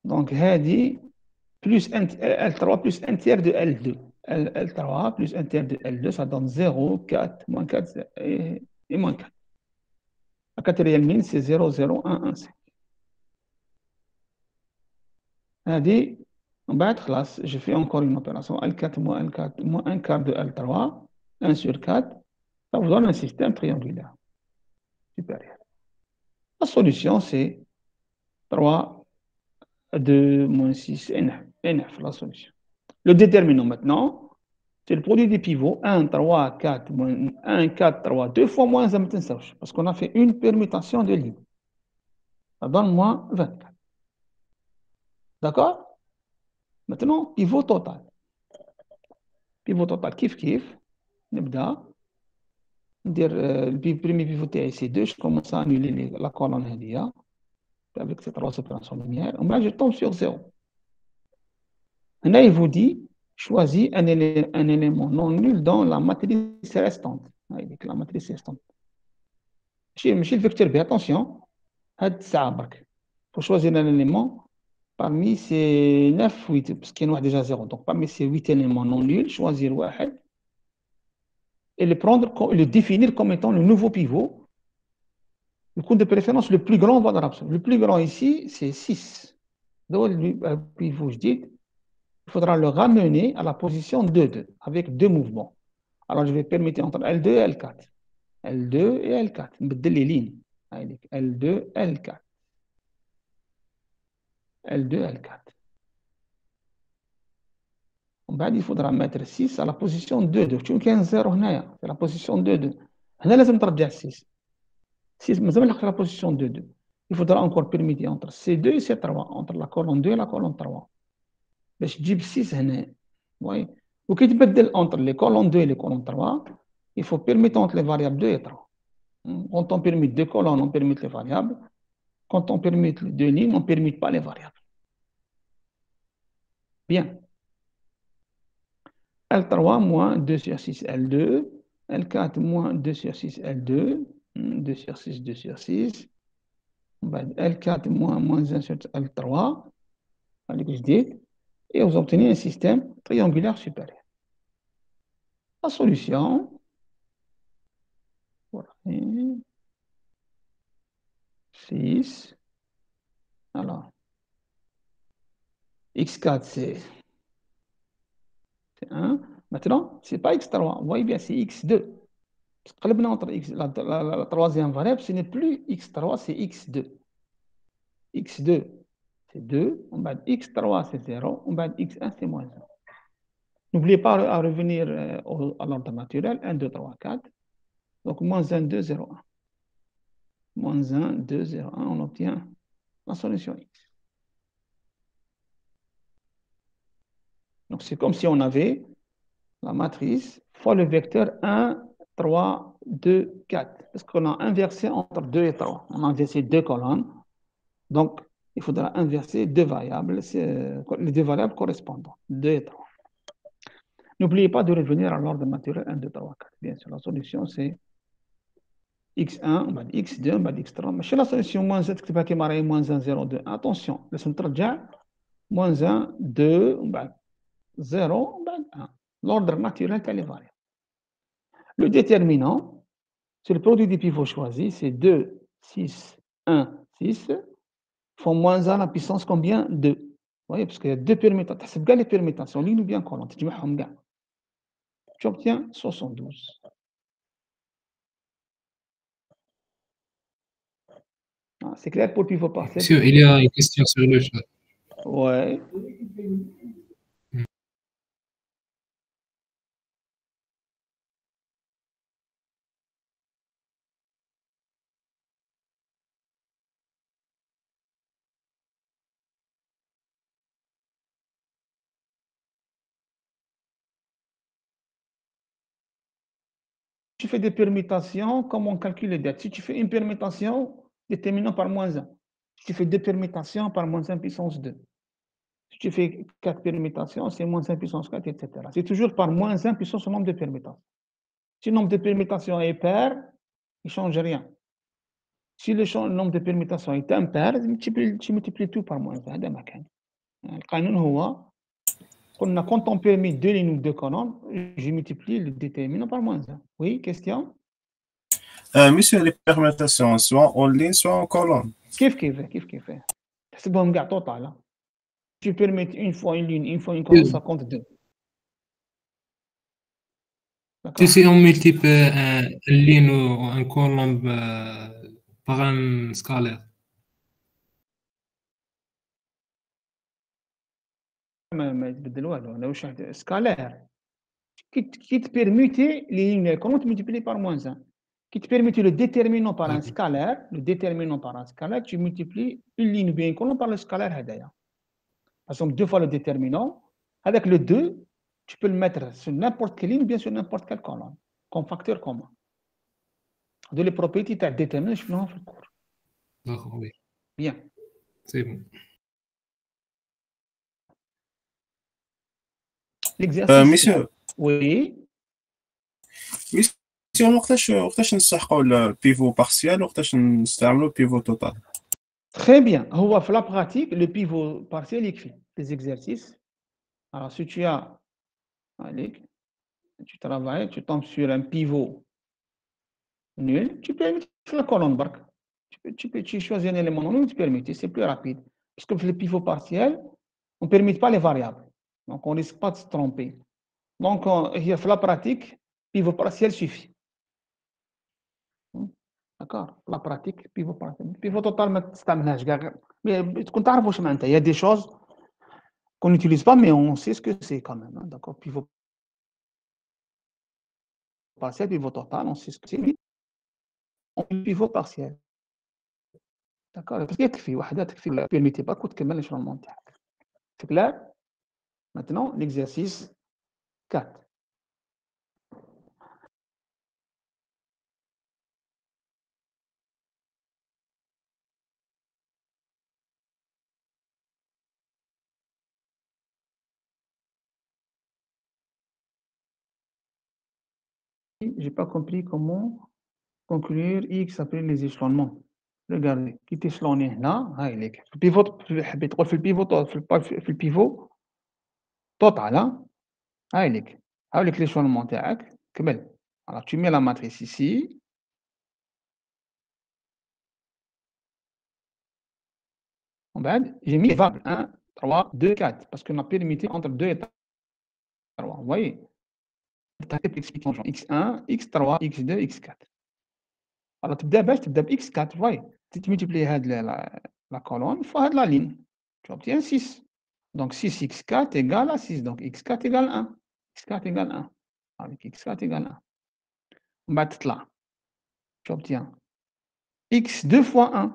Donc, هذه plus L3 plus un tiers de L2. L3 plus un tiers de L2, ça donne 0, 4, moins 4 et moins 4. La quatrième ligne, c'est 0, 0, 1, 1, 5. هذه من بعد خلاص je fais encore une opération L4 moins L4 moins un quart de L3 1 sur 4, ça vous donne un système triangulaire supérieur. La solution c'est 3, 2, moins 6 et 9, la solution. Le déterminant maintenant, c'est le produit des pivots 1, 3, 4, moins 1, 4, 3, 2 fois moins 1, parce qu'on a fait une permutation de lignes. Ça donne moins 24. D'accord? Maintenant, pivot total. Pivot total, kiff. نبدا ندير البريمي بيفو تاعي سي 2. je commence à annuler la colonne هذه avec ces 3 opérations lumière. ومن بعد je tombe sur 0. هنا il vous dit choisis un élément non nul dans la matrice restante. La matrice restante. ماشي الفيكتور B, attention. هاد 9 برك. faut choisir un élément parmi ces 9 8 parce qu'il y en a déjà 0. Donc parmi ces 8 éléments non nuls, choisir واحد et le définir comme étant le nouveau pivot. Le coup de préférence le plus grand valeur absolue. Le plus grand ici, c'est 6. Donc le pivot, je dis, il faudra le ramener à la position 2, avec 2 mouvements. Alors je vais permettre entre L2 et L4. L2 et L4. نبدل les lignes. L2, L4. L2, L4. بعد il faudra mettre 6 à la position 2. شنو كاين 0 هنايا في la position 2. هنا لازم ترجع 6. 6 مازال نلحق la position 2. Il faudra encore permettre entre C2 et C3, entre la colonne 2 et la colonne 3. باش تجيب 6 هنا. Oui. وكي تبدل entre les colonnes 2 et les colonnes 3, il faut permettre entre les variables 2 et 3. Quand on permet 2 colonnes, on permet les variables. Quand on permet 2 lignes, on ne permet pas les variables. Bien. L3 moins 2 sur 6 L2, L4 moins 2 sur 6 L2, 2 sur 6, 2 sur 6, L4 moins 1 sur L3, et vous obtenez un système triangulaire supérieur. La solution, voilà, 6, alors, X4 c'est 1. Maintenant, ce n'est pas X3. Vous voyez bien, c'est X2. Entre X, la troisième variable, ce n'est plus X3, c'est X2. X2, c'est 2. On va X3, c'est 0. On va X1, c'est moins 1. N'oubliez pas à revenir à l'ordre naturel. 1, 2, 3, 4. Donc, moins 1, 2, 0, 1. Moins 1, 2, 0, 1. On obtient la solution X. Donc, c'est comme si on avait la matrice fois le vecteur 1, 3, 2, 4. Parce qu'on a inversé entre 2 et 3. On a inversé 2 colonnes. Donc, il faudra inverser 2 variables, les 2 variables correspondantes, 2 et 3. N'oubliez pas de revenir à l'ordre naturel 1, 2, 3, 4. Bien sûr, la solution, c'est X1, on va dire X2, on va dire X3. Mais chez la solution moins 7, qui va marrer moins 1, 0, 2. Attention, laissez-moi traduire. Moins 1, 2, on va 0, on va 1. L'ordre naturel, quelle est variable. Le déterminant, c'est le produit des pivots choisis, c'est 2, 6, 1, 6, font moins 1 à la puissance combien 2. Vous voyez, parce qu'il y a 2 permutations. C'est les permutations, ligne ou bien colonne. Tu tu obtiens 72. Ah, c'est clair pour le pivot partiel. Monsieur, il y a une question sur le chat. Ouais. Tu fais des permutations, comment on calcule les dettes? Si tu fais une permutation, déterminant par moins 1. Si tu fais deux permutations, par moins 1 puissance 2. Si tu fais 4 permutations, c'est moins 1 puissance 4, etc. C'est toujours par moins 1 puissance au nombre de permutations. Si le nombre de permutations est pair, il ne change rien. Si le nombre de permutations est impair, tu multiplies tout par moins 1. هذا ما كان. القانون هو قلنا quand on permet deux lignes ou deux colonnes, je multiplie le déterminant par moins 1. Oui, question? Monsieur, les permutations, soit en ligne, soit en colonne. كيف تحسبهم كاع total. Tu permets une fois une ligne, une fois une colonne, ça compte 2. Si on multiplie une ligne ou un colonne par un scalaire. ما يتبدل والو. انا واش سكالير كي تبيرميتي لي lignes colonnes tu multiplies par moins 1. Qui te permet le déterminant par un scalaire, tu multiplies une ligne ou bien une colonne par le scalaire. Par exemple, 2 fois le déterminant, avec le 2, tu peux le mettre sur n'importe quelle ligne ou bien sur n'importe quelle colonne, comme facteur commun. De les propriétés tu as déterminé, je fais dans le cours. D'accord, oui. Bien. C'est bon. L'exercice. Monsieur. Oui. Monsieur, وقتاش نسحقوا البيفو بارسيال وقتاش نستعملوا البيفو توتال؟ Très bien. On va faire la pratique, le pivot partiel écrit, des exercices. Alors, si tu as, allez, tu travailles, tu tombes sur un pivot nul, tu peux mettre la colonne barque. Tu choisis un élément nul, tu permets, c'est plus rapide. Parce que le pivot partiel, on ne permet pas les variables. Donc, on ne risque pas de se tromper. Donc, il y a la pratique, pivot partiel suffit. D'accord? La pratique, pivot partiel. Pivot total, mais il y a des choses qu'on n'utilise pas, mais on sait ce que c'est quand même. Hein? D'accord? Pivot partiel, pivot total, on sait ce que c'est. On pivot partiel. D'accord? Parce qu'il y a que ne permettez pas que le changement. C'est clair? Maintenant, l'exercice 4. J'ai pas compris comment conclure X après les échelonnements. Regardez, qui est échelonné là, il est le pivot, le pivot total, il est avec l'échelonnement تاعك كمل. Alors tu mets la matrice ici. En bas, j'ai mis les variables 1, 3, 2, 4 parce qu'on a permis entre 2 et 3. Vous voyez? x1, x3, x2, x4. Alors tu تبدا x4, vous voyez? Si tu multiplies la colonne fois la ligne, tu obtiens 6. Donc 6x4 égale à 6. Donc x4 égale 1. x4 égale 1. Avec x4 égale 1. On va là. Tu obtiens x2 fois 1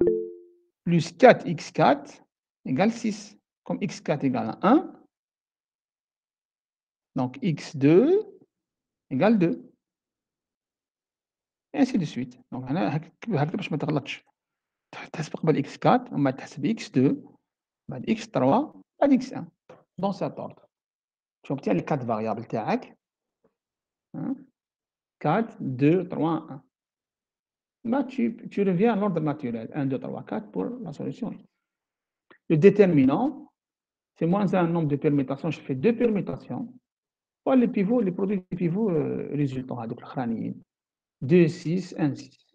plus 4x4 égale 6. Comme x4 égale à 1, donc x2 égale 2. Et ainsi de suite. Donc, هكذا باش ما تغلطش. تحسب قبل x4 ومن بعد تحسب x2 بعد x3 بعد x1. Dans cet ordre. Tu obtiens les 4 variables تاعك. 4, 2, 3, 1. Là, tu reviens à l'ordre naturel. 1, 2, 3, 4 pour la solution. Le déterminant, c'est moins un nombre de permutations. Je fais 2 permutations. Pour les pivots, les produits de pivots résultants. 2, 6, 1, 6.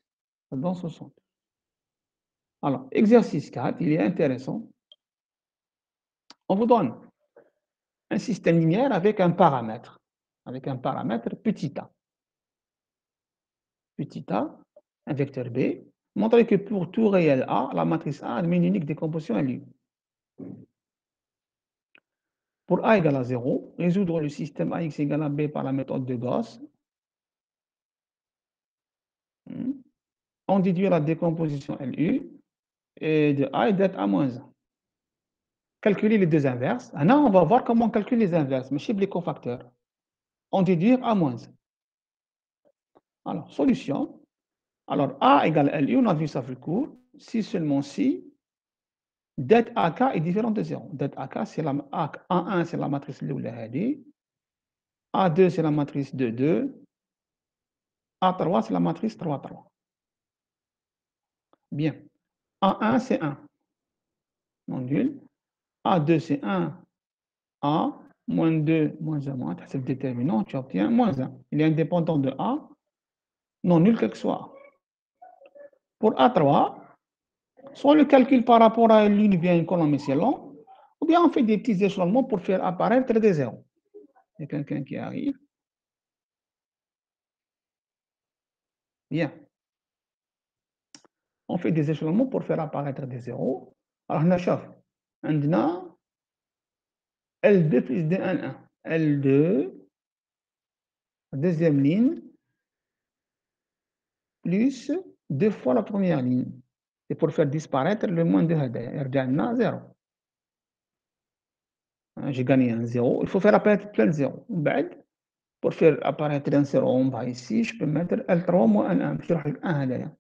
Dans ce sens. Alors, exercice 4, il est intéressant. On vous donne un système linéaire avec un paramètre. avec un paramètre petit a. Petit a, un vecteur B, montrer que pour tout réel A, la matrice A a une unique décomposition LU. Pour A égale à 0, résoudre le système AX égale à B par la méthode de Gauss. On déduit la décomposition LU et de A et d'être A moins 1. Calculer les deux inverses. Maintenant, on va voir comment on calcule les inverses, mais chez les cofacteurs. On déduit A moins 1. Alors, solution. Alors, A égale LU, on a vu ça plus court. Si seulement si det AK est différent de 0. Det AK, c'est la A1, c'est la matrice Lula-Hadi. A2, c'est la matrice 2-2. A3, c'est la matrice 3-3. Bien. A1, c'est 1. Non nul. A2, c'est 1. A, moins 2, moins 1, moins 1. C'est le déterminant, tu obtiens moins 1. Il est indépendant de A, non nul quel que soit. Pour A3, soit le calcul par rapport à l'une vient une colonne échelon, ou bien on fait des petits échelonnements pour faire apparaître des zéros. Il y a quelqu'un qui arrive. Bien. On fait des échelonnements pour faire apparaître des zéros. Alors, on achève. On a L2 plus D1, 1. L2, deuxième ligne, plus 2 fois la première ligne. C'est pour faire disparaître le moins de Hadaya. 0. J'ai gagné un 0. Il faut faire apparaître plein de 0. Pour faire apparaître un 0, on va ici. Je peux mettre L3 moins 1. Je vais 1 Hadaya.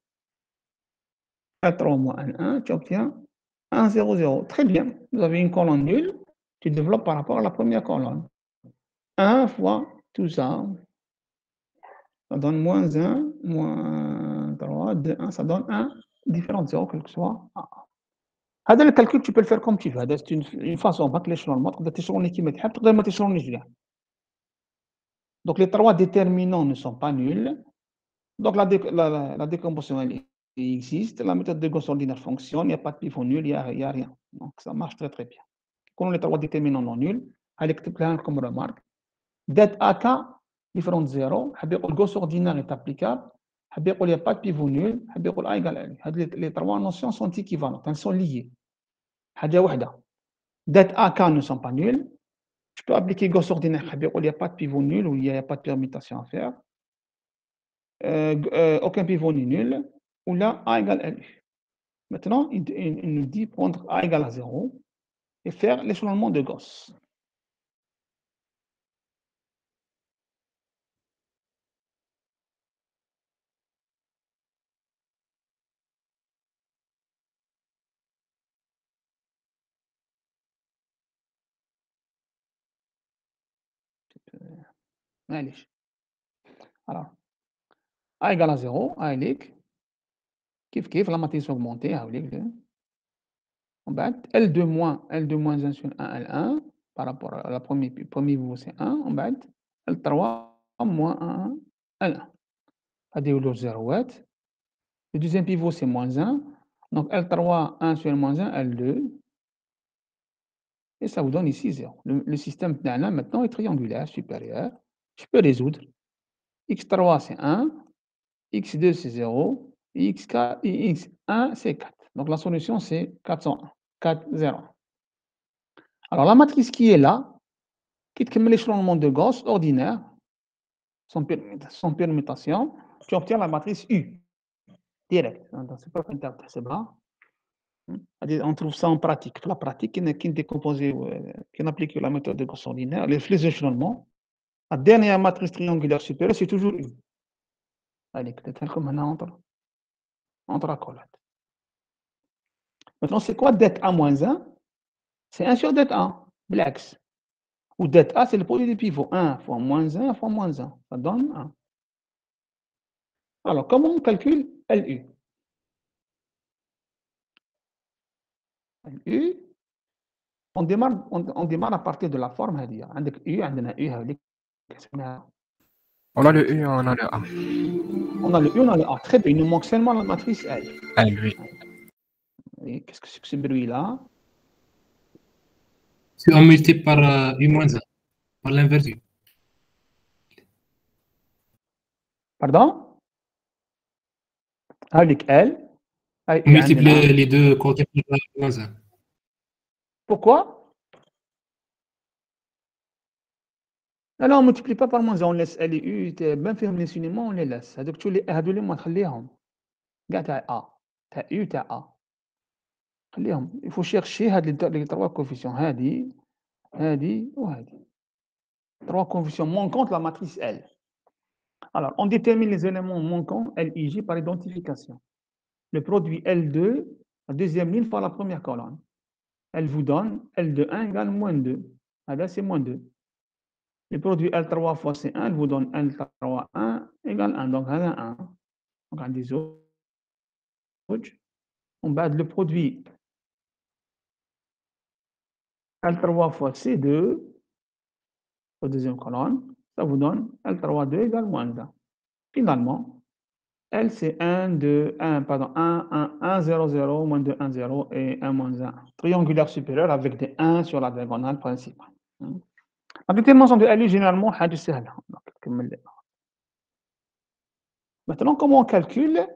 L3 moins 1, tu obtiens 1, 0, 0. Très bien. Vous avez une colonne nulle. Tu développes par rapport à la première colonne. 1 fois tout ça. Ça donne moins 1, moins 3, 2, 1. Ça donne 1, différent de 0, quel que soit. هذا الكالكول tu peux le faire comme tu veux. C'est une façon de l'échelonnement. Tu peux t'échelonner qui met. Tu peux t'échelonner. Donc les trois déterminants ne sont pas nuls. Donc la décomposition elle existe. La méthode de Gauss ordinaire fonctionne. Il n'y a pas de pivot nul, il n'y a rien. Donc ça marche très très bien. Quand les trois déterminants non nuls, avec comme remarque, det AK différent de 0, le Gauss ordinaire est applicable. Il n'y a pas de pivot nul. A égale à L. Les trois notions sont équivalentes, elles sont liées. Det AK ne sont pas nuls. Je peux appliquer Gauss ordinaire. Il n'y a pas de pivot nul ou il n'y a pas de permutation à faire. Aucun pivot n'est nul. Ou là, A égale L. Maintenant, il nous dit prendre A égale à 0 et faire l'échelonnement de Gauss. Allez. Alors, A égale à 0, A est kif, la matrice augmentée, L2 moins 1 sur 1, L1, par rapport à la premier pivot, c'est 1, L3 moins 1, L1. Le 0, le deuxième pivot, c'est moins 1, donc L3, 1 sur moins 1, L2, et ça vous donne ici 0. Le système d'L1 maintenant est triangulaire, supérieur. Je peux résoudre. X3, c'est 1, X2, c'est 0, et X1, c'est 4. Donc la solution, c'est 401. 4, 0. Alors la matrice qui est là, qui te met l'échelonnement de Gauss ordinaire, sans permutation, tu obtiens la matrice U, direct. C'est pas c'est bas. On trouve ça en pratique. La pratique qui est décomposée, qui n'applique la méthode de Gauss ordinaire, les échelonnements. La dernière matrice triangulaire supérieure, c'est toujours U. Allez, peut-être comme maintenant entre accolades. Maintenant, c'est quoi det A-1? C'est 1 sur det A, l'axe. Ou det A, c'est le produit des pivots. 1 fois moins 1 fois moins 1. Ça donne 1. Alors, comment on calcule LU? LU, on démarre à partir de la forme. Avec U, On a le U, on a le A. On a le U, on a le A. Très bien, il nous manque seulement la matrice L. L, oui. Et qu'est-ce que c'est que ce bruit-là? Si on multiplie par U moins 1, par l'inverse. Pardon? Avec L. On multiplie les deux côtés par moins 1. Pourquoi? Alors, on ne multiplie pas par moins 1, on laisse L et U, même في l'infiniment, on les laisse. هذول ما تخليهم. كاع تاع A. تاع U تاع A. خليهم. Il faut chercher les trois coefficients. هذه وهذه. Trois coefficients manquants de la matrice L. Alors, on détermine les éléments manquants LIJ par identification. Le produit L2, la deuxième ligne par la première colonne. Elle vous donne L de 1 égale moins 2. Là, c'est moins 2. Le produit L3 fois C1, elle vous donne L3 1 égale 1. Donc, elle a 1. Donc, on des autres. On bat le produit L3 fois C2 au deuxième colonne. Ça vous donne L3 2 égale moins 1. Finalement, L, c'est 1, 2, 1, pardon, 1, 1, 1, 0, 0, moins 2, 1, 0 et 1, moins 1. Triangulaire supérieur avec des 1 sur la diagonale principale. La détermination de L, généralement, c'est maintenant, comment on calcule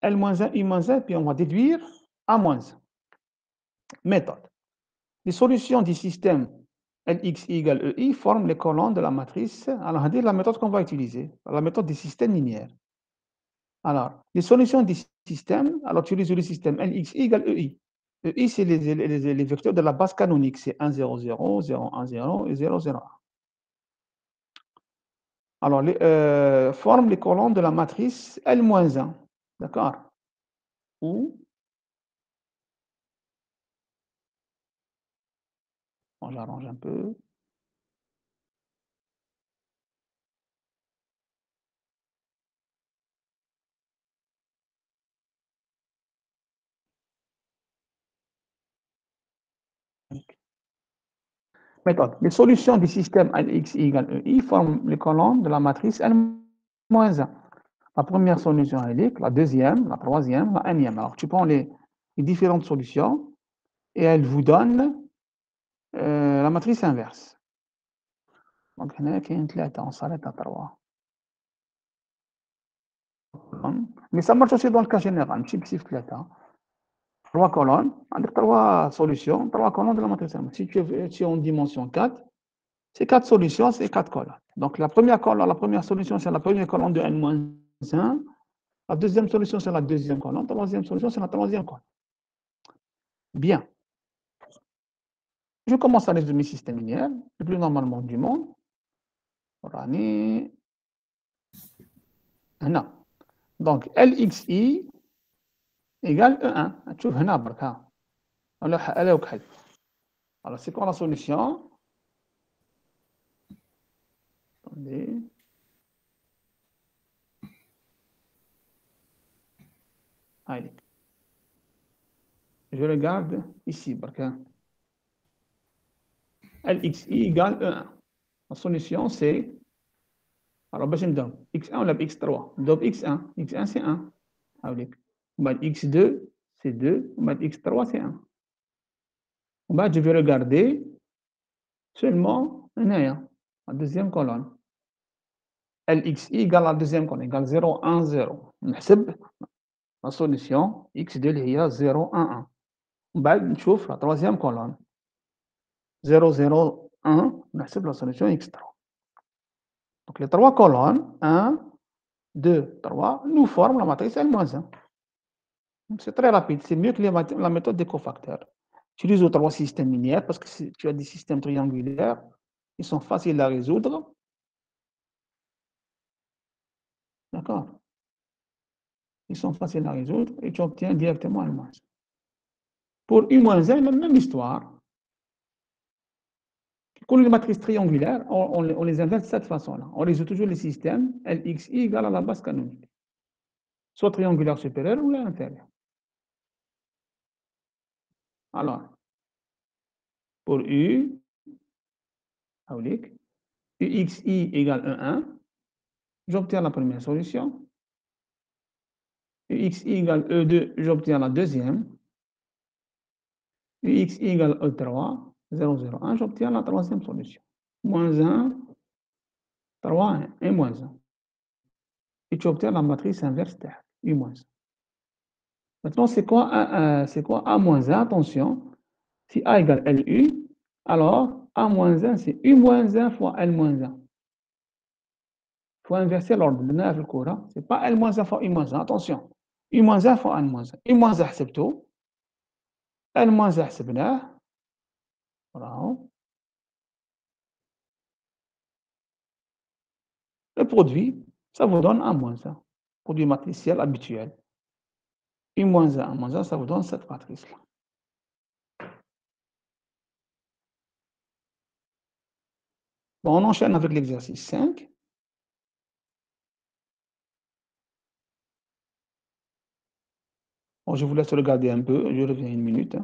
L-1, I-1, puis on va déduire A-1. Méthode. Les solutions du système LXI égale EI forment les colonnes de la matrice. Alors, on va dire la méthode qu'on va utiliser, la méthode des systèmes linéaires. Alors, les solutions du système, alors tu utilises le système LXI égale EI. EI, c'est les vecteurs de la base canonique, c'est 1, 0, 0, 0, 1, 0 et 0, 0, 1. Alors, forment les colonnes de la matrice L-1. D'accord? Ou, bon, j'arrange un peu. Méthode. Les solutions du système LXI égale EI forment les colonnes de la matrice L-1. La première solution est la deuxième, la troisième, la énième. Alors, tu prends les différentes solutions et elles vous donnent la matrice inverse. Donc, on s'arrête à 3. Mais ça marche aussi dans le cas général. 3 colonnes, avec 3 solutions, 3 colonnes de la matrice inverse. Si tu es en dimension 4, c'est 4 solutions, c'est 4 colonnes. Donc, la première solution, c'est la première colonne de N-1. La deuxième solution, c'est la deuxième colonne. La troisième solution, c'est la troisième colonne. Bien. Je commence à résumer le système linéaire, le plus normalement du monde. Donc, LXI égale E1. Tu vois, alors, c'est quoi la solution? Attendez. Allez. Je regarde ici. LXI égale E1. La solution, c'est... Alors, je me donne X1 ou X3. Donc, X1. X1, c'est 1. X2, c'est 2. X3, c'est 1. Je vais regarder seulement la deuxième colonne. LXI égale la deuxième colonne, égale 0, 1, 0. La solution X2 est 0, 1, 1. On trouve la troisième colonne. 0, 0, 1. On la solution X3. Donc, les trois colonnes, 1, 2, 3, nous forment la matrice L-1. C'est très rapide, c'est mieux que la méthode des cofacteurs. Tu utilises les 3 systèmes linéaires parce que si tu as des systèmes triangulaires, ils sont faciles à résoudre. D'accord? Ils sont faciles à résoudre et tu obtiens directement L-1. Pour U-1, la même histoire. Pour les matrices triangulaires, on les inverse de cette façon-là. On résout toujours les systèmes LXI égale à la base canonique. Soit triangulaire supérieur ou inférieur. Alors, pour U, UXI égale E1, j'obtiens la première solution. UXI égale E2, j'obtiens la deuxième. UXI égale E3, 0, 0, 1, j'obtiens la troisième solution. Moins 1, 3, 1 et moins 1. et tu obtiens la matrice inverse de U moins 1. Maintenant, c'est quoi A moins 1? Attention, si A égale LU, alors A moins 1, c'est U moins 1 fois L moins 1. Il faut inverser l'ordre. Ce n'est pas L moins 1 fois U moins 1. Attention, U moins 1 fois L moins 1. U moins 1 حسبته. L moins 1 حسبناه. Voilà. Le produit, ça vous donne A moins 1. Produit matriciel habituel. U moins 1, A moins 1, ça vous donne cette matrice-là. Bon, on enchaîne avec l'exercice 5. Bon, je vous laisse regarder un peu, je reviens une minute.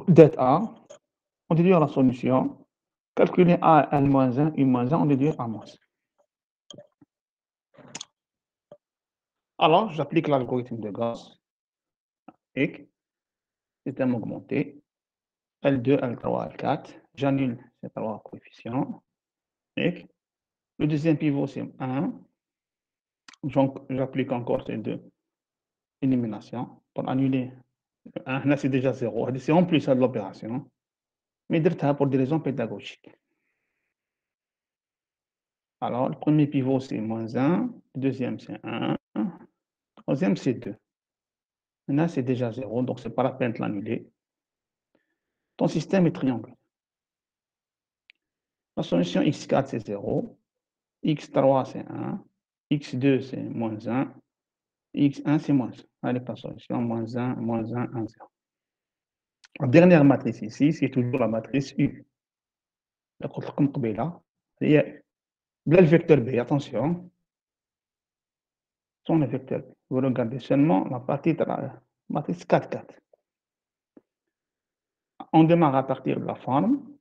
Det A, on déduit la solution. Calculer A, L-1, U-1, on déduit A-. Alors, j'applique l'algorithme de Gauss. Et système augmenté. L2, L3, L4. J'annule ces trois coefficients. Et le deuxième pivot, c'est 1. Donc, j'applique encore ces deux éliminations pour annuler. Là, c'est déjà 0. C'est en plus de l'opération. Mais pour des raisons pédagogiques. Alors, le premier pivot, c'est -1. Le deuxième, c'est 1. Le troisième, c'est 2. Là, c'est déjà 0, donc ce n'est pas la peine de l'annuler. Ton système est triangulaire. La solution x4, c'est 0. x3 c'est 1, x2 c'est moins 1, x1 c'est moins 1. Allez, pas solution, moins 1, 1, 0. La dernière matrice ici, c'est toujours la matrice U. D'accord, comme قبيلة هي بلا le vecteur B, attention. Sans le vecteur B. Vous regardez seulement la partie de la matrice 4, 4. On démarre à partir de la forme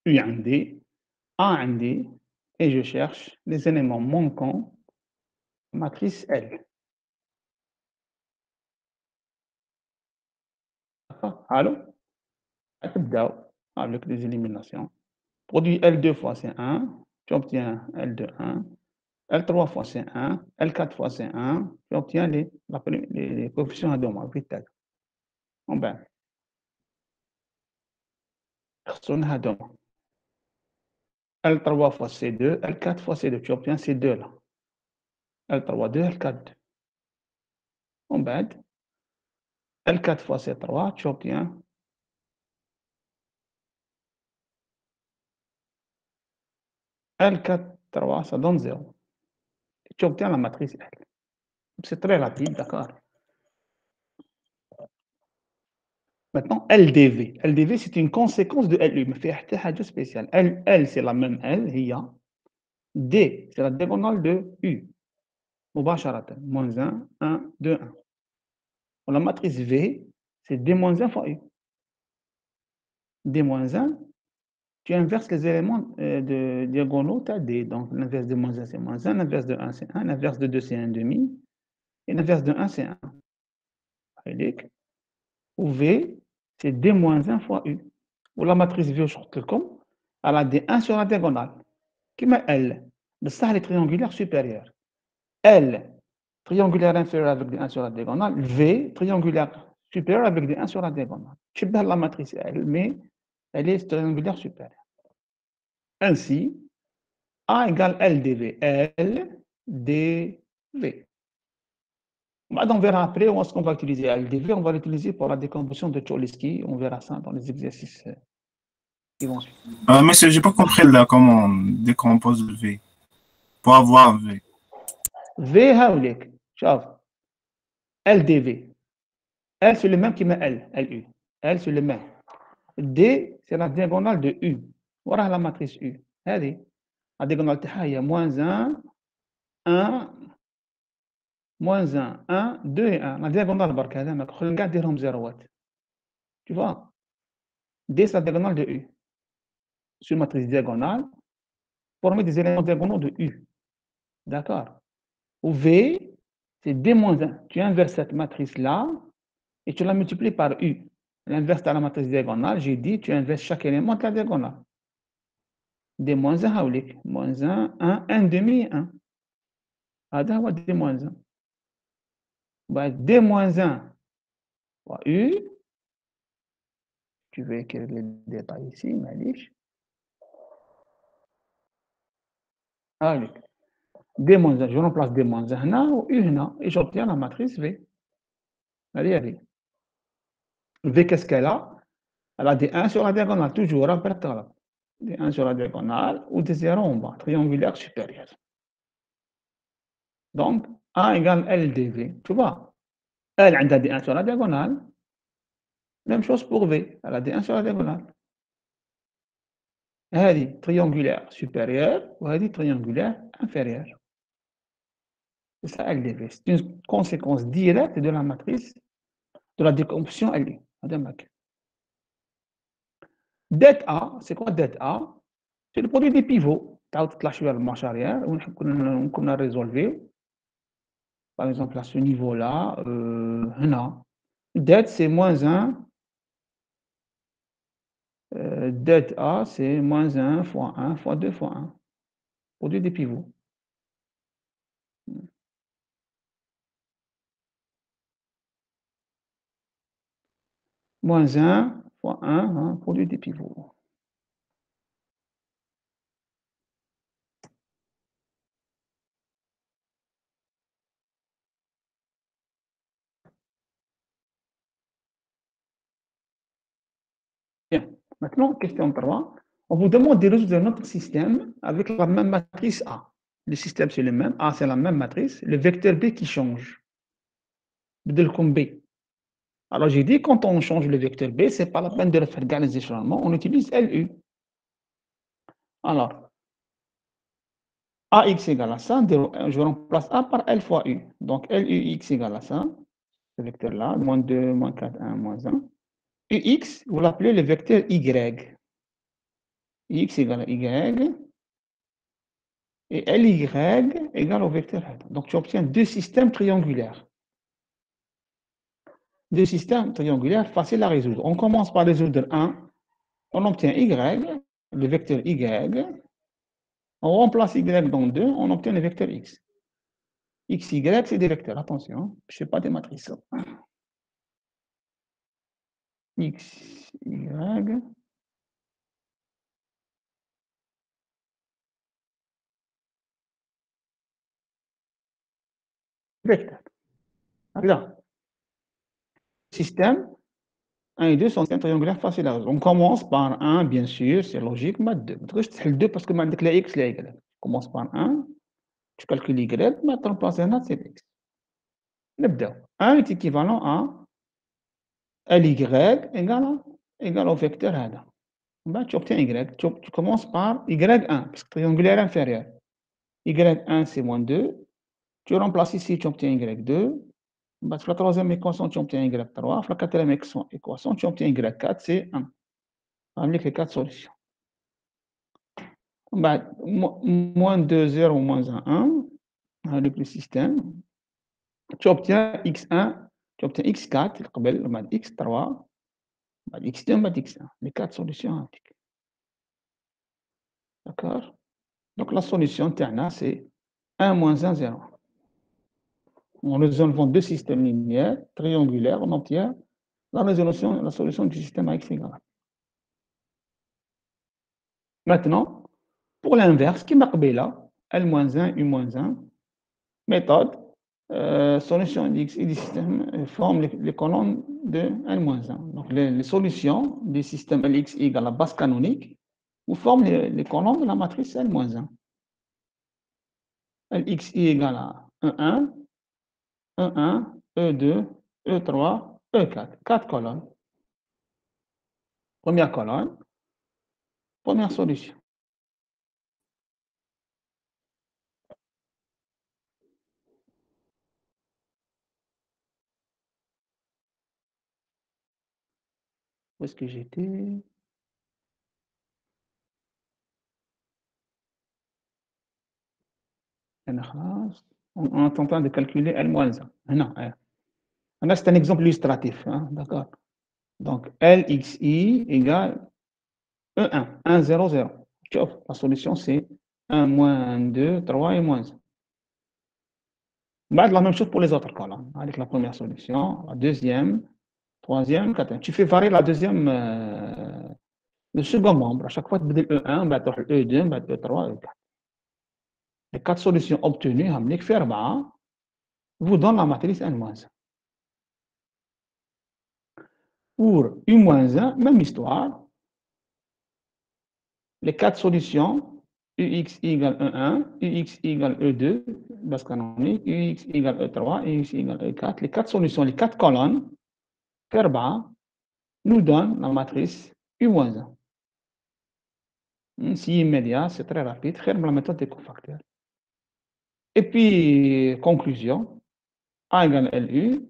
U عندي, A عندي, et je cherche les éléments manquants matrice L. D'accord? Allô? Avec les éliminations. Produit L2 fois c'est 1, tu obtiens L2, 1. L3 fois c'est 1, L4 fois c'est 1, tu obtiens les coefficients هذوما. Bon ben, personne هذوما. L3 fois C2, L4 fois C2, tu obtiens C2 là. L3, 2, L4, 2. Bon ben, L4 fois C3, tu obtiens L4, 3, ça donne 0. Et tu obtiens la matrice L. C'est très rapide, d'accord? Maintenant, LDV. LDV, c'est une conséquence de LU, mais fait une spéciale. L, c'est la même L, il y a. D, c'est la diagonale de U. مباشرة. Moins 1, 1, 2, 1. La matrice V, c'est D moins 1 fois U. D moins 1, tu inverses les éléments de diagonaux, tu as D. Donc, l'inverse de moins 1, c'est moins 1. L'inverse de 1, c'est 1. L'inverse de 2, c'est 1,5. Et l'inverse de 1, c'est 1. Ou V, c'est D moins 1 fois U. Ou la matrice V, elle a D1 sur la diagonale. Qui met L? Le ça, est triangulaire supérieur. L, triangulaire inférieur avec D1 sur la diagonale. V, triangulaire supérieur avec D1 sur la diagonale. Je sais pas la matrice L, mais elle est triangulaire supérieure. Ainsi, A égale LDV. LDV. On verra après où est-ce qu'on va utiliser LDV. On va l'utiliser pour la décomposition de Cholesky. On verra ça dans les exercices qui vont suivre. Monsieur, j'ai pas compris là comment on décompose le V. Pour avoir un V. V, هاوليك. شوف. LDV. L, c'est le même qui met L. LU. L, c'est le même. D, c'est la diagonale de U. Voilà la matrice U. هذه. La diagonale تاعها هي moins 1, 1, moins 1, 1, 2 et 1. La diagonale برك هذا ما خلينا كاع نديرهم زيروات. Tu vois? D, c'est la diagonale de U. Sur une matrice diagonale, former des éléments diagonaux de U. D'accord? Ou V, c'est D moins 1. Tu inverses cette matrice-là et tu la multiplies par U. L'inverse de la matrice diagonale, j'ai dit, tu inverses chaque élément de la diagonale. D moins 1, هاوليك. Moins 1, 1, 1 demi, 1. هذا هو D moins 1. Bah, D moins 1 fois U. Tu veux écrire les détails ici, معليش. هاوليك. D moins 1, je remplace D moins 1 هنا و U هنا et j'obtiens la matrice V. هذه. V, qu'est-ce qu'elle a? Elle a des 1 sur la diagonale, toujours, rappelle-toi. Des 1 sur la diagonale ou des 0 en bas, triangulaire supérieur. Donc, A égale LDV. Tu vois, elle a des 1 sur la diagonale. Même chose pour V, elle a des 1 sur la diagonale. Elle triangulaire supérieur ou elle triangulaire inférieur. C'est ça LDV. C'est une conséquence directe de la matrice de la décomposition LU. Det A, c'est quoi det A? C'est le produit des pivots. Tu as la marche arrière, on a résolu. Par exemple, à ce niveau-là, det c'est moins 1. Det A, c'est moins 1 fois 1 fois 2 fois 1. Produit des pivots. Moins 1 fois 1, hein, produit des pivots. Bien. Maintenant, question 3. On vous demande de résoudre notre système avec la même matrice A. Le système, c'est le même. A, c'est la même matrice. Le vecteur B qui change. Comme B. Alors, j'ai dit, quand on change le vecteur B, ce n'est pas la peine de le faire gagner les échelonnements. On utilise LU. Alors, AX égale à ça. Je remplace A par L fois U. Donc, LUX égale à ça. Ce vecteur-là, moins 2, moins 4, 1, moins 1. UX, vous l'appelez le vecteur Y. X égale à Y. Et LY égale au vecteur head. Donc, tu obtiens deux systèmes triangulaires. Deux systèmes triangulaires faciles à résoudre. On commence par résoudre un. On obtient Y, le vecteur Y. On remplace Y dans 2, on obtient le vecteur X. X, Y, c'est des vecteurs. Attention, je ne fais pas des matrices. X, Y. Vecteur. Là. Système 1 et 2 sont triangulaires faciles à résoudre. On commence par 1, bien sûr, c'est logique, mais 2. C'est le 2 parce que maintenant, la X, la Y. On commence par 1, tu calcules Y, maintenant, remplacer un, c'est X. 1 est équivalent à LY égale au vecteur هذا. Ben, tu obtiens Y. Tu commences par Y1, parce que triangulaire inférieur. Y1, c'est moins 2. Tu remplaces ici, tu obtiens Y2. Ben, la troisième équation, tu obtiens Y3. La quatrième équation, tu obtiens Y4, c'est 1. Avec les 4 solutions. Ben, moins 2, 0, moins 1, 1. Avec le système. Tu obtiens X1, tu obtiens X4, X3. X2, X1. Les 4 solutions. D'accord? Donc, la solution, c'est 1 moins 1, 0. En résolvant deux systèmes linéaires, triangulaires, on obtient la solution du système à x égale. Maintenant, pour l'inverse, qui marque là, L-1, U-1, méthode, solution d'x et du système forment les colonnes de L-1. Donc, les solutions du système Lx égale à la base canonique ou forment les colonnes de la matrice L-1. Lxi égale à E1, E1, E2, E3, E4. 4 colonnes. Première colonne, première solution. Où est-ce que j'étais? On est en train de calculer L-1. Non, là, c'est un exemple illustratif. Hein, d'accord. Donc, Lxi égale E1, 1, 0, 0. La solution, c'est 1, moins 2, 3 et moins 1. La même chose pour les autres colonnes. Avec la première solution, la deuxième, troisième, quatrième. Tu fais varier la deuxième, le second membre. À chaque fois, tu dis E1, E2, E3, E4. Les 4 solutions obtenues, vous donnent la matrice N-1. Pour U-1, même histoire. Les 4 solutions, UX égale E1, UX égale E2, base canonique, UX égale E3, UX égale E4. Les 4 solutions, les 4 colonnes, nous donnent la matrice U-1. Si immédiat, c'est très rapide, la méthode des cofacteurs. Et puis, conclusion, A égale LU,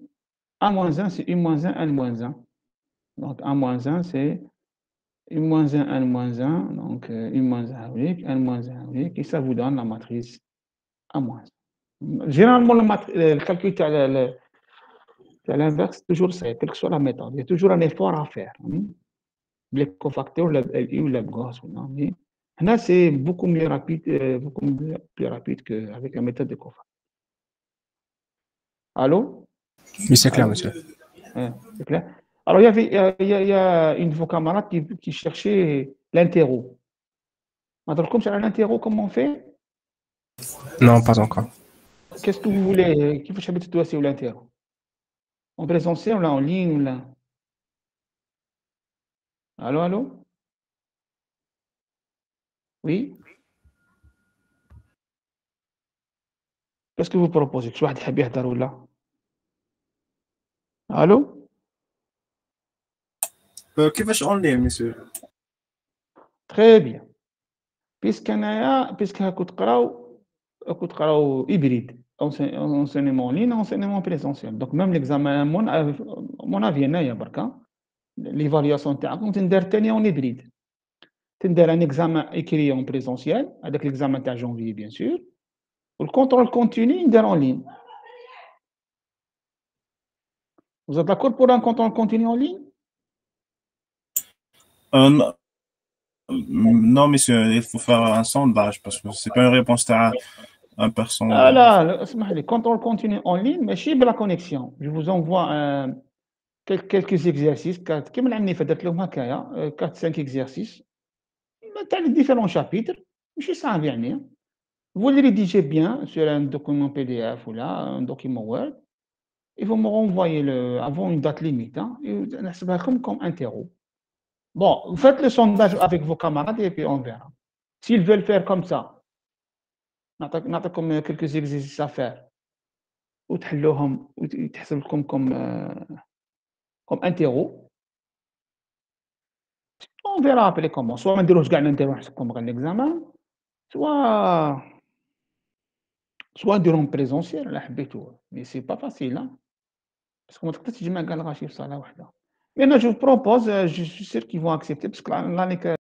A-1, c'est U-1, N-1. Donc, A-1, c'est U-1, N-1, donc U-1 avec, N-1 avec, et ça vous donne la matrice A-1. Généralement, le calcul à l'inverse, toujours ça, quelle que soit la méthode. Il y a toujours un effort à faire. Les cofacteurs, le LU, le Gauss, mais là, c'est beaucoup plus rapide qu'avec la méthode de cofacteurs. Allô? Oui, c'est clair, monsieur. C'est clair. Alors, il y a une de vos camarades qui cherchait l'interro. Comme c'est l'interro, comment on fait? Non, pas encore. Qu'est-ce que vous voulez? Qui vous cherchez toi ou l'interro? En présentiel ou là, en ligne ou là? Allô, allô? Oui. Qu'est-ce que vous proposez? شي واحد يحب يهضر ولا؟ Allô? كيفاش اون لين مسيو؟ Très bien. puisque راكو تقراو hybride, enseignement en ligne, enseignement présentiel. Donc même l'examen mon avis هنايا بركا l'évaluation تاعكم تندار تاني en hybride. تندار un examen écrit en présentiel, avec l'examen تاع janvier bien sûr, le contrôle continu يندار en ligne. Vous êtes d'accord pour un contrôle continu en ligne? Non, monsieur, il faut faire un sondage parce que c'est pas une réponse à un personne. لا اسمح لي, contrôle continu en ligne ماشي بلا connexion. Je vous envoie quelques exercices, كيما العام اللي فات درت لهم هكايا 4-5 exercices تاع les différents chapitres, ماشي صعب يعني. Vous les rédigez bien sur un document PDF ou là, un document Word, et vous me renvoyez avant une date limite, hein, et نحسبها لكم comme interro. Bon, vous faites le sondage avec vos camarades et puis on verra. S'ils veulent faire comme ça, نعطيكم quelques exercices à faire وتحلوهم وتحسب لكم comme interro. On verra après comment. Soit ما نديروش كاع l'interro نحسبكم غير l'examen, soit نديروهم présentiel لا حبيتو. Mais c'est pas facile, hein. Parce que ما تقدرش تجمع كاع الغاشي في صالة واحدة. Mais non, je vous propose, je suis sûr qu'ils vont accepter parce que l'année